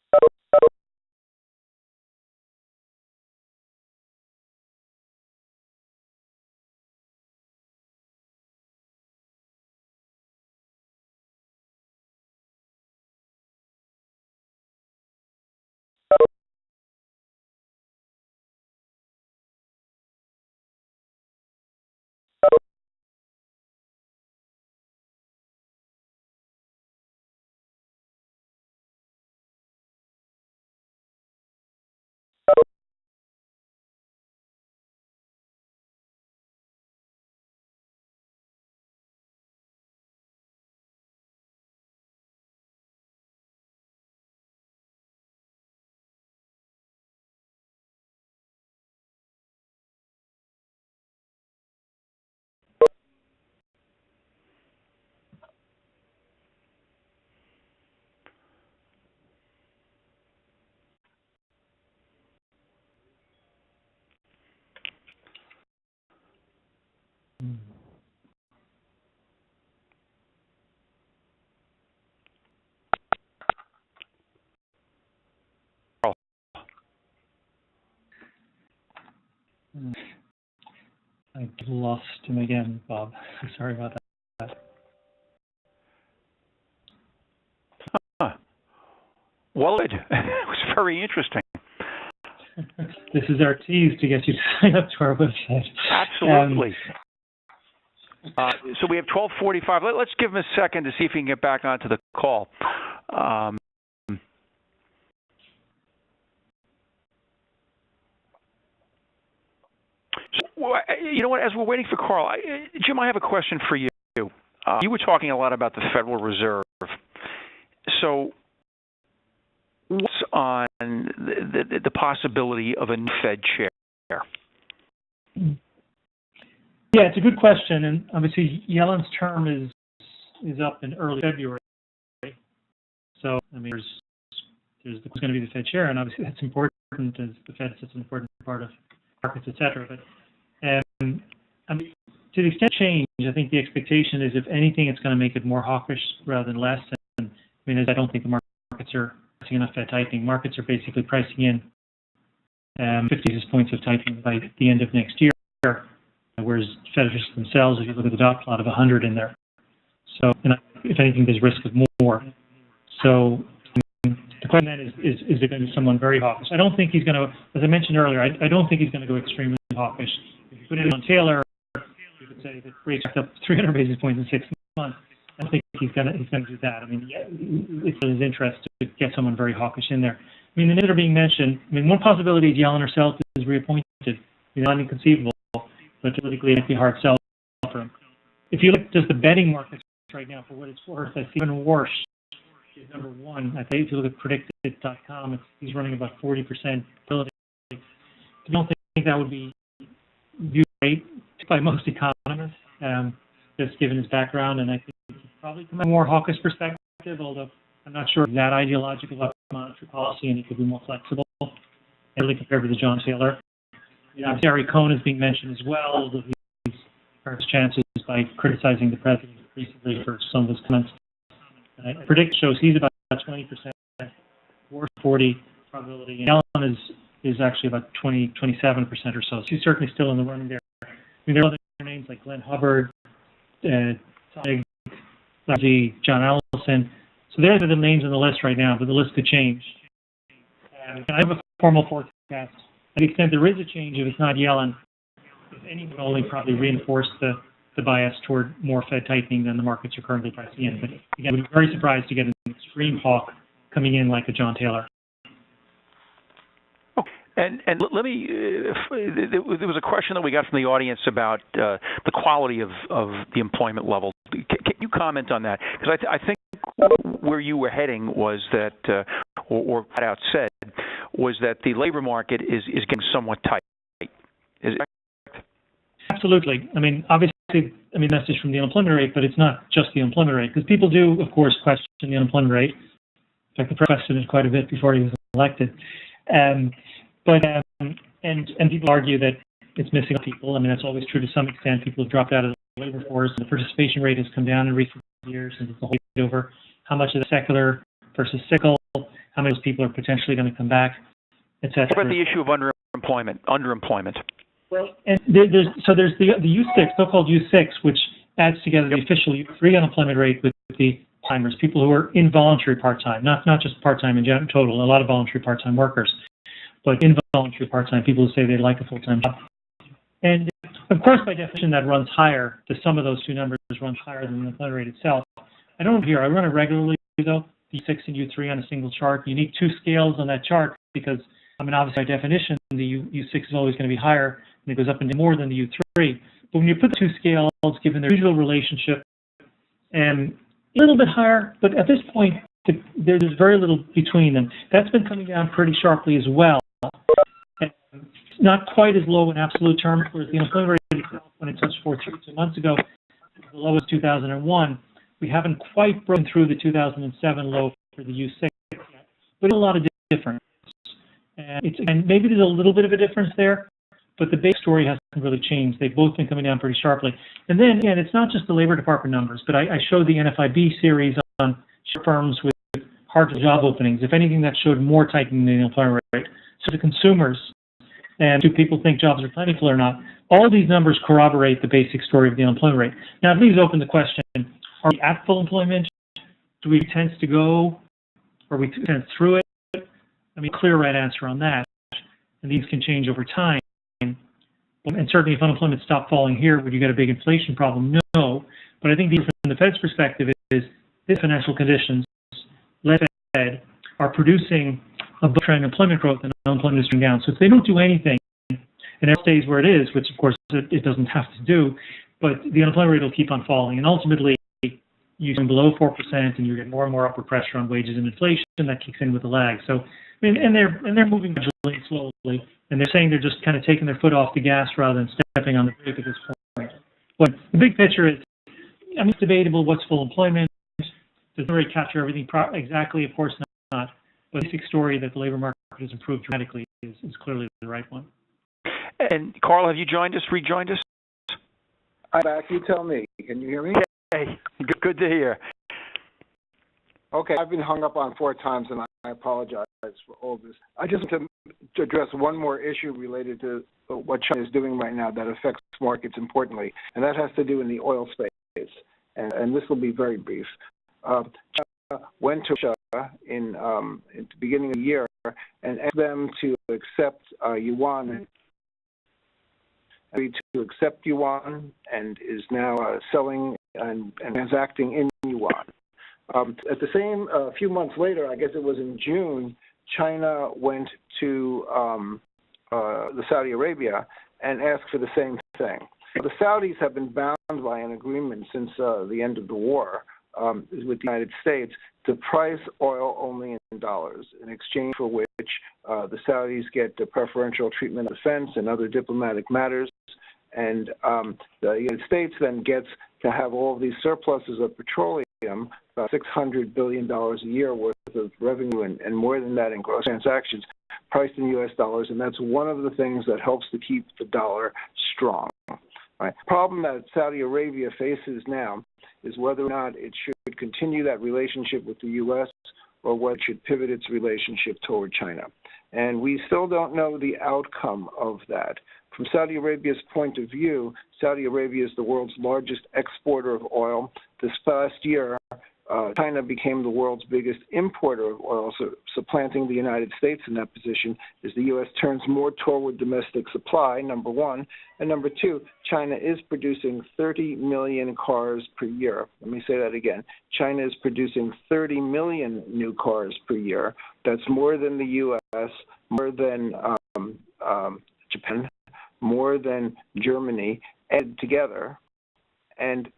I lost him again, Bob. Sorry about that. Huh. Well, it was very interesting. This is our tease to get you to sign up to our website. Absolutely. So we have 12:45. Let's give him a second to see if he can get back onto the call. So, you know what? As we're waiting for Carl, Jim, I have a question for you. You were talking a lot about the Federal Reserve. So, what's on the possibility of a new Fed chair? Yeah, it's a good question, and obviously Yellen's term is up in early February. So I mean, there's going to be the Fed chair, and obviously that's important as the Fed is an important part of markets, etc. But I mean, to the extent change, I think the expectation is, if anything, it's going to make it more hawkish rather than less. And I mean, I don't think the markets are pricing enough Fed tightening. Markets are basically pricing in 50 basis points of tightening by the end of next year. Whereas Fed officials themselves, if you look at the dot plot, of 100 in there. So, and if anything, there's risk of more. So the question then is it going to be someone very hawkish? I don't think he's going to, as I mentioned earlier, I don't think he's going to go extremely hawkish. If you put it on Taylor, you could say that rates up 300 basis points in 6 months. I don't think he's going to do that. I mean, it's in his interest to get someone very hawkish in there. I mean, the names that are being mentioned, I mean, one possibility is Yellen herself is reappointed. Not inconceivable, but politically it'd be a hard sell for him. If you look at just the betting markets right now, for what it's worth, I see even Warsh is number one. I think if you look at predicted.com, he's running about 40% ability. I don't think that would be viewed great by most economists, just given his background, and I think he's probably from a more hawkish perspective, although I'm not sure that ideological about monetary policy, and he could be more flexible. and really compared with the John Taylor. Gary Cohn is being mentioned as well, although he's hurt his chances by criticizing the president recently for some of his comments. And I predict shows he's about 20%, or 40 probability, and Yellen is actually about 27% or so. So he's certainly still in the running there. I mean, there are other names like Glenn Hubbard, Tom Larry, John Allison. So there are the names on the list right now, but the list could change. And I have a formal forecast. To the extent there is a change, if it's not Yellen, if anything, will only probably reinforce the bias toward more Fed tightening than the markets are currently pricing in. But again, we'd be very surprised to get an extreme hawk coming in like a John Taylor. And let me, there was a question that we got from the audience about the quality of the employment level. Can you comment on that? Because I think where you were heading was that, or flat out said, was that the labor market is getting somewhat tight. Is it correct? Absolutely. I mean, obviously, message from the unemployment rate, but it's not just the unemployment rate, because people do, of course, question the unemployment rate. In fact, the press questioned it quite a bit before he was elected. But people argue that it's missing people. I mean, that's always true to some extent. People have dropped out of the labor force. The participation rate has come down in recent years, and it's a whole debate over how much of the secular versus cyclical, how many of those people are potentially going to come back, etc. What about the issue of underemployment? Well, and there's the U6, so-called U6, which adds together the official U3 unemployment rate with the timers, people who are involuntary part-time, not just part-time in general, total, a lot of voluntary part-time workers, but involuntary part-time, people who say they like a full-time job. And of course, by definition, that runs higher. The sum of those two numbers runs higher than the unemployment rate itself. I don't here. I run it regularly, though, the U6 and U3 on a single chart. You need two scales on that chart because, obviously, by definition, the U6 is always going to be higher, and it goes up and more than the U3. But when you put the two scales, given their usual relationship, and a little bit higher, but at this point, there's very little between them. That's been coming down pretty sharply as well. And not quite as low in absolute terms, whereas the unemployment rate itself, when it touched 2 months ago, was the lowest 2001. We haven't quite broken through the 2007 low for the U6 yet, but it's a lot of difference. And maybe there's a little bit of a difference there, but the base story hasn't really changed. They've both been coming down pretty sharply. And then, again, it's not just the Labor Department numbers, but I showed the NFIB series on firms with hard job openings. If anything, that showed more tightening than the unemployment rate. So the consumers, and do people think jobs are plentiful or not? All these numbers corroborate the basic story of the unemployment rate. Now, it leaves open the question, are we at full employment? Do we tend to go? Are we tend through it? Clear right answer on that. And these can change over time. And certainly if unemployment stopped falling here, would you get a big inflation problem? No. But I think from the Fed's perspective is these financial conditions, led Fed, are producing above trend employment growth and unemployment is going down. So if they don't do anything and it stays where it is, which of course it doesn't have to do, but the unemployment rate will keep on falling. And ultimately, you can below 4% and you get more and more upward pressure on wages and inflation that kicks in with a lag. So, and they're moving gradually, slowly, and they're saying they're just kind of taking their foot off the gas rather than stepping on the brake at this point. But the big picture is, it's debatable what's full employment. Does the rate capture everything exactly? Of course not. But the basic story that the labor market has improved dramatically is clearly the right one. And Carl, have you rejoined us? I'm back. You tell me. Can you hear me? Hey, good to hear. Okay, I've been hung up on 4 times, and I apologize for all this. I just want to address one more issue related to what China is doing right now that affects markets importantly, and that has to do in the oil space. And this will be very brief. China went to Russia in at the beginning of the year and asked them to accept yuan, agreed to accept yuan, and is now selling and transacting in yuan. At the same, a few months later, I guess it was in June, China went to the Saudi Arabia and asked for the same thing. The Saudis have been bound by an agreement since the end of the war with the United States to price oil only in dollars, in exchange for which the Saudis get the preferential treatment of defense and other diplomatic matters. And the United States then gets to have all of these surpluses of petroleum, about $600 billion a year worth of revenue and more than that in gross transactions, priced in U.S. dollars, and that's one of the things that helps to keep the dollar strong. Right. The problem that Saudi Arabia faces now is whether or not it should continue that relationship with the U.S. or whether it should pivot its relationship toward China. And we still don't know the outcome of that. From Saudi Arabia's point of view, Saudi Arabia is the world's largest exporter of oil. This past year, China became the world's biggest importer of oil, supplanting the United States in that position as the U.S. turns more toward domestic supply, number one. And number two, China is producing 30 million cars per year. Let me say that again. China is producing 30 million new cars per year. That's more than the U.S., more than Japan, more than Germany added together. And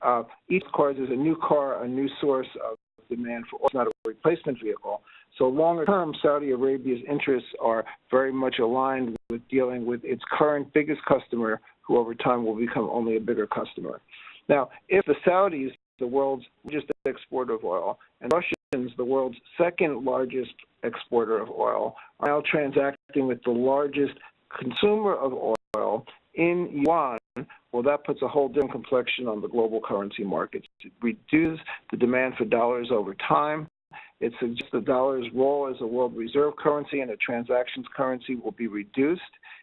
each car is a new car, a new source of demand for oil. It's not a replacement vehicle. So longer term, Saudi Arabia's interests are very much aligned with dealing with its current biggest customer, who over time will become only a bigger customer. Now, if the Saudis, the world's largest exporter of oil, and Russians, the world's second largest exporter of oil, are now transacting with the largest consumer of oil in yuan, well, that puts a whole different complexion on the global currency markets. It reduces the demand for dollars over time. It suggests the dollar's role as a world reserve currency and a transactions currency will be reduced.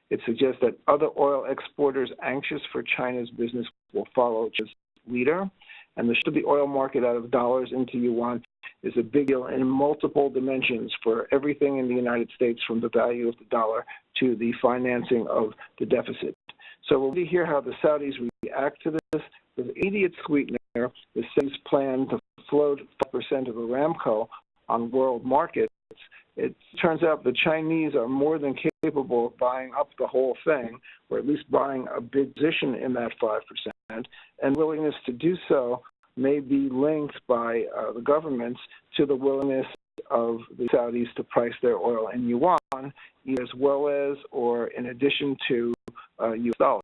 It suggests that other oil exporters anxious for China's business will follow China's leader. And the shift of the oil market out of dollars into yuan is a big deal in multiple dimensions for everything in the United States, from the value of the dollar to the financing of the deficit. So we'll hear how the Saudis react to this. With immediate sweetener, the Saudis plan to float 5% of Aramco on world markets. It turns out the Chinese are more than capable of buying up the whole thing, or at least buying a big position in that 5%, and willingness to do so may be linked by the governments to the willingness of the Saudis to price their oil in yuan, as well as or in addition to U.S. dollars.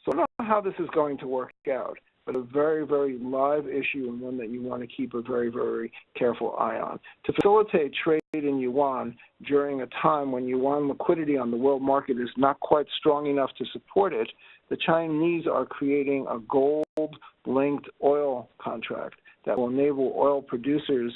So I don't know how this is going to work out, but a very, very live issue and one that you want to keep a very, very careful eye on. To facilitate trade in yuan during a time when yuan liquidity on the world market is not quite strong enough to support it, the Chinese are creating a gold-linked oil contract that will enable oil producers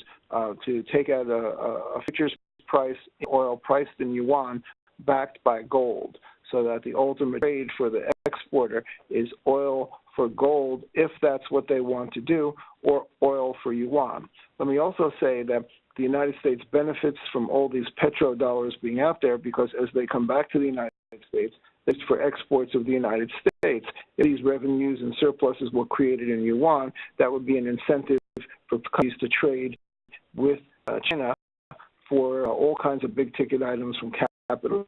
to take out a futures price oil priced in yuan backed by gold, so that the ultimate trade for the exporter is oil for gold, if that's what they want to do, or oil for yuan. Let me also say that the United States benefits from all these petrodollars being out there, because as they come back to the United States, it's for exports of the United States. If these revenues and surpluses were created in yuan, that would be an incentive for countries to trade with China for all kinds of big-ticket items, from capital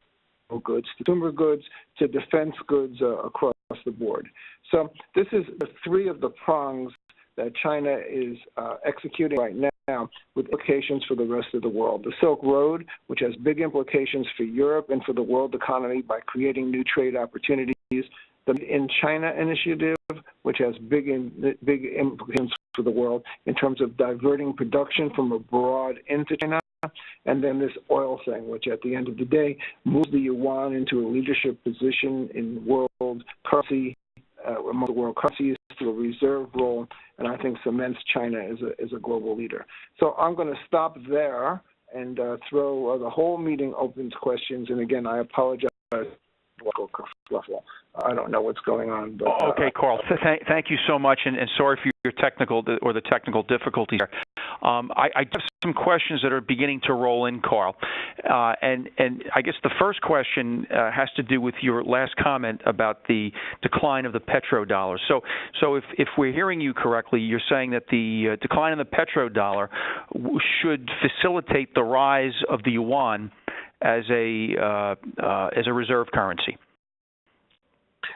goods to consumer goods to defense goods across the board. So this is the three of the prongs that China is executing right now, with implications for the rest of the world. The Silk Road, which has big implications for Europe and for the world economy by creating new trade opportunities. The In China initiative, which has big implications for the world in terms of diverting production from abroad into China. And then this oil thing, which at the end of the day moves the yuan into a leadership position in world currency, among the world currencies, to a reserve role, and I think cements China as a global leader. So I'm going to stop there and throw the whole meeting open to questions. And again, I apologize. I don't know what's going on. But, okay, Carl. Thank you so much, and sorry for your technical difficulties here. I have some questions that are beginning to roll in, Carl, and I guess the first question has to do with your last comment about the decline of the petrodollar. So if we're hearing you correctly, you're saying that the decline in the petrodollar should facilitate the rise of the yuan as a reserve currency.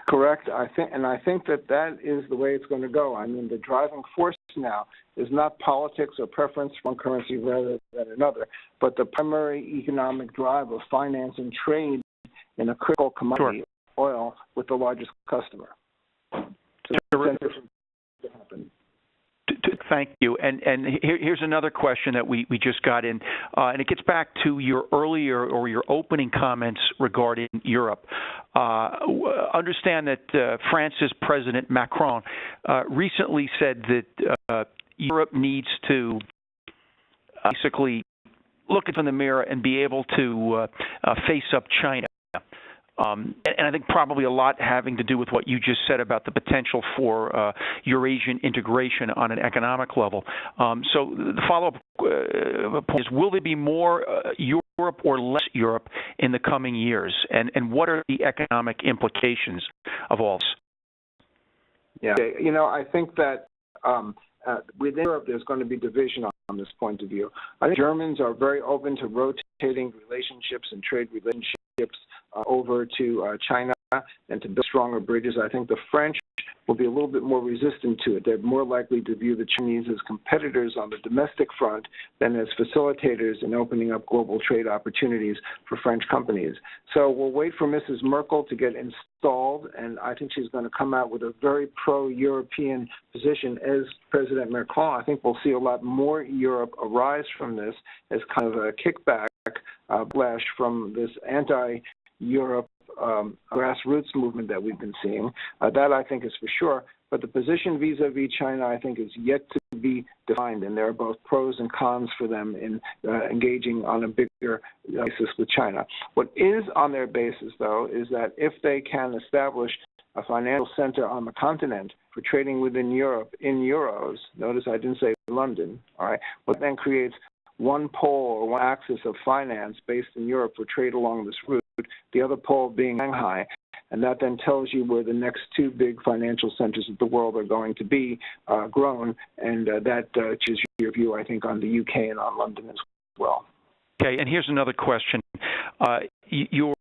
Correct. I think that is the way it's going to go. I mean, the driving force now is not politics or preference for one currency rather than another, but the primary economic drive of finance and trade in a critical commodity, sure, oil, with the largest customer. So to happen. Thank you. And here's another question that we just got in, and it gets back to your earlier or your opening comments regarding Europe. Understand that France's President Macron recently said that Europe needs to basically look in the mirror and be able to face up China. And I think probably a lot having to do with what you just said about the potential for Eurasian integration on an economic level. So the follow-up point is, will there be more Europe or less Europe in the coming years? And what are the economic implications of all this? Yeah, I think that within Europe there's going to be division on this point of view. I think Germans are very open to rotating relationships and trade relationships over to China and to build stronger bridges. I think the French will be a little bit more resistant to it. They're more likely to view the Chinese as competitors on the domestic front than as facilitators in opening up global trade opportunities for French companies. So we'll wait for Mrs. Merkel to get installed, and I think she's going to come out with a very pro-European position as President Macron. I think we'll see a lot more Europe arise from this as kind of a kickback, backlash from this anti-Europe grassroots movement that we've been seeing. That I think is for sure. But the position vis-a-vis China, I think, is yet to be defined, and there are both pros and cons for them in engaging on a bigger basis with China. What is on their basis, though, is that if they can establish a financial center on the continent for trading within Europe in euros, notice I didn't say London, all right, what then creates one pole or one axis of finance based in Europe for trade along this route, the other pole being Shanghai, and that then tells you where the next two big financial centers of the world are going to be grown, and that changes your view, I think, on the UK and on London as well. Okay, and here's another question. Your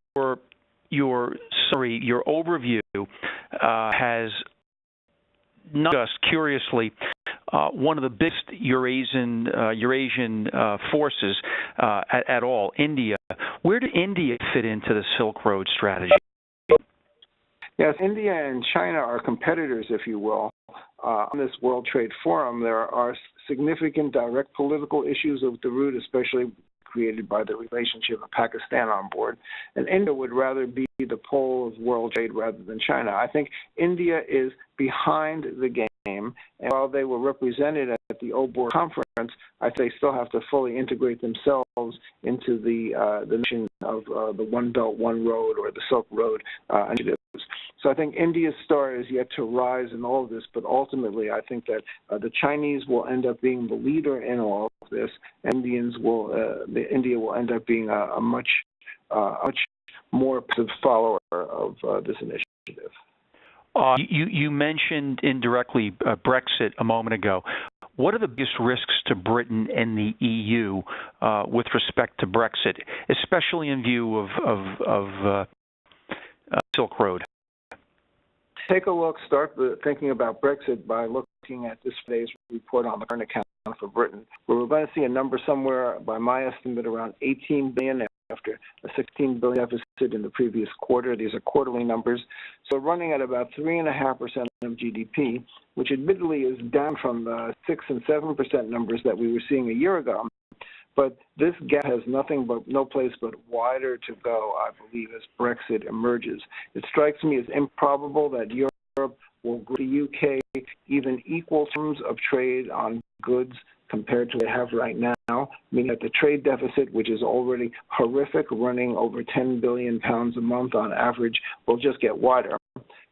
overview has not just curiously one of the biggest Eurasian forces at all, India. Where did India fit into the Silk Road strategy? Yes, India and China are competitors, if you will. On this World Trade Forum, there are significant direct political issues of the route, especially created by the relationship of Pakistan on board. And India would rather be the pole of world trade rather than China. I think India is behind the game, and while they were represented at the OBOR conference, I think they still have to fully integrate themselves into the mission of the One Belt, One Road, or the Silk Road initiatives. So I think India's star is yet to rise in all of this, but ultimately I think that the Chinese will end up being the leader in all of this, and India will end up being a much more passive follower of this initiative. You mentioned indirectly Brexit a moment ago. What are the biggest risks to Britain and the EU with respect to Brexit, especially in view of Silk Road? Take a look, start thinking about Brexit by looking at this day's report on the current account for Britain, where we're going to see a number somewhere, by my estimate, around 18 billion after a 16 billion deficit in the previous quarter. These are quarterly numbers. So running at about 3.5% of GDP, which admittedly is down from the 6 and 7% numbers that we were seeing a year ago. But this gap has no place but wider to go, I believe, as Brexit emerges. It strikes me as improbable that Europe will go to the UK even equal terms of trade on goods compared to what they have right now, meaning that the trade deficit, which is already horrific, running over £10 billion a month on average, will just get wider.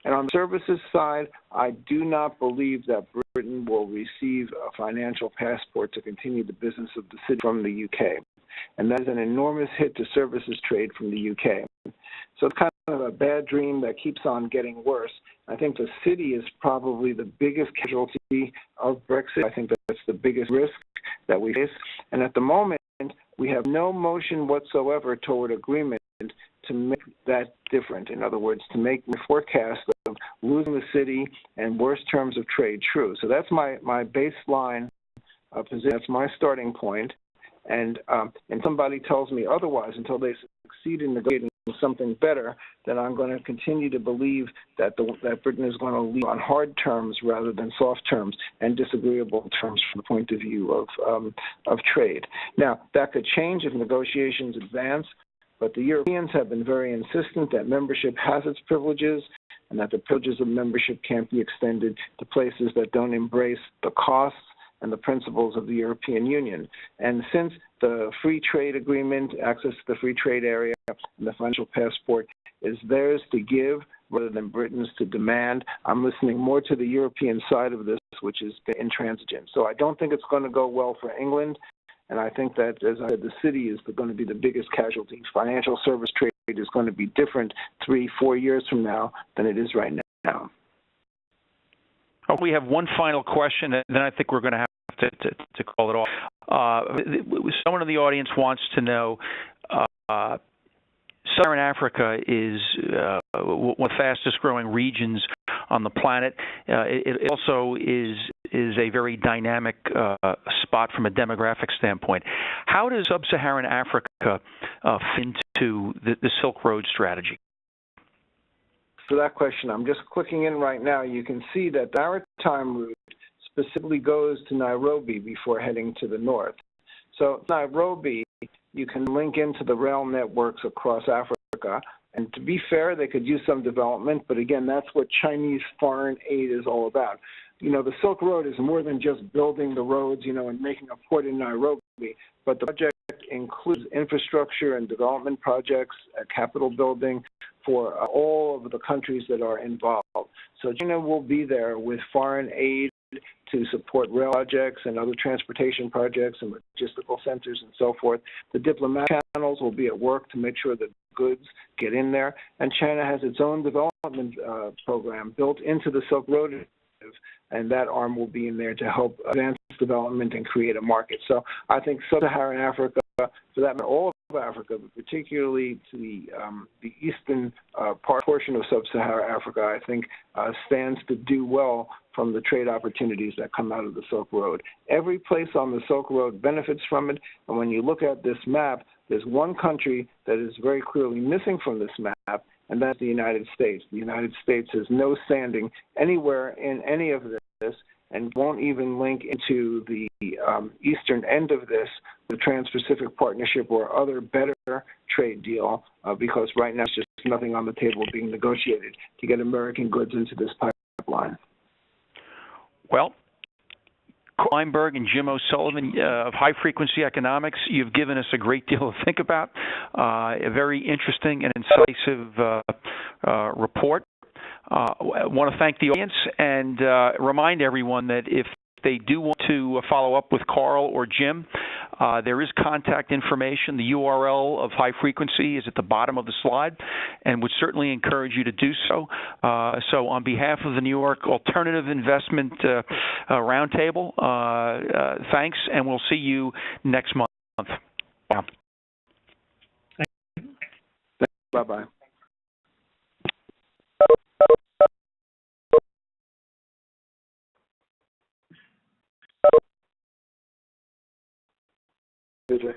And on the services side, I do not believe that Britain will receive a financial passport to continue the business of the city from the UK. And that is an enormous hit to services trade from the UK. So it's kind of a bad dream that keeps on getting worse. I think the city is probably the biggest casualty of Brexit. I think that's the biggest risk that we face. And at the moment, we have no motion whatsoever toward agreement to make that different. In other words, to make the forecast of losing the city and worse terms of trade true. So that's my baseline position. That's my starting point. And somebody tells me otherwise until they succeed in negotiating something better, then I'm going to continue to believe that that Britain is going to lead on hard terms rather than soft terms and disagreeable terms from the point of view of trade. Now, that could change if negotiations advance, but the Europeans have been very insistent that membership has its privileges and that the privileges of membership can't be extended to places that don't embrace the costs and the principles of the European Union. And since the free trade agreement, access to the free trade area, and the financial passport is theirs to give rather than Britain's to demand, I'm listening more to the European side of this, which is intransigent. So I don't think it's going to go well for England. And I think that, as I said, the city is going to be the biggest casualty. Financial service trade is going to be different 3-4 years from now than it is right now. Oh, we have one final question, and then I think we're going to have to call it off. Someone in the audience wants to know, Sub-Saharan Africa is one of the fastest growing regions on the planet. It also is a very dynamic spot from a demographic standpoint. How does Sub-Saharan Africa fit into the Silk Road strategy? For that question, I'm just clicking in right now. You can see that the maritime route specifically goes to Nairobi before heading to the north. So Nairobi, you can link into the rail networks across Africa. And to be fair, they could use some development, but again, that's what Chinese foreign aid is all about. You know, the Silk Road is more than just building the roads, and making a port in Nairobi, but the project includes infrastructure and development projects, capital building for all of the countries that are involved. So China will be there with foreign aid to support rail projects and other transportation projects and logistical centers and so forth. The diplomatic channels will be at work to make sure that goods get in there. And China has its own development program built into the Silk Road initiative, and that arm will be in there to help advance development and create a market. So I think Sub-Saharan Africa, for that matter, all of Africa, but particularly to the eastern portion of Sub-Saharan Africa, I think stands to do well from the trade opportunities that come out of the Silk Road. Every place on the Silk Road benefits from it, and when you look at this map, there's one country that is very clearly missing from this map, and that's the United States. The United States has no standing anywhere in any of this and won't even link into the eastern end of this, the Trans-Pacific Partnership or other better trade deal, because right now there's just nothing on the table being negotiated to get American goods into this pipeline. Well, Weinberg and Jim O'Sullivan of High Frequency Economics, you've given us a great deal to think about, a very interesting and incisive report. I want to thank the audience and remind everyone that if they do want to follow up with Carl or Jim, there is contact information. The URL of High Frequency is at the bottom of the slide, and would certainly encourage you to do so. So on behalf of the New York Alternative Investment Roundtable, thanks, and we'll see you next month. Bye. Bye-bye. Good.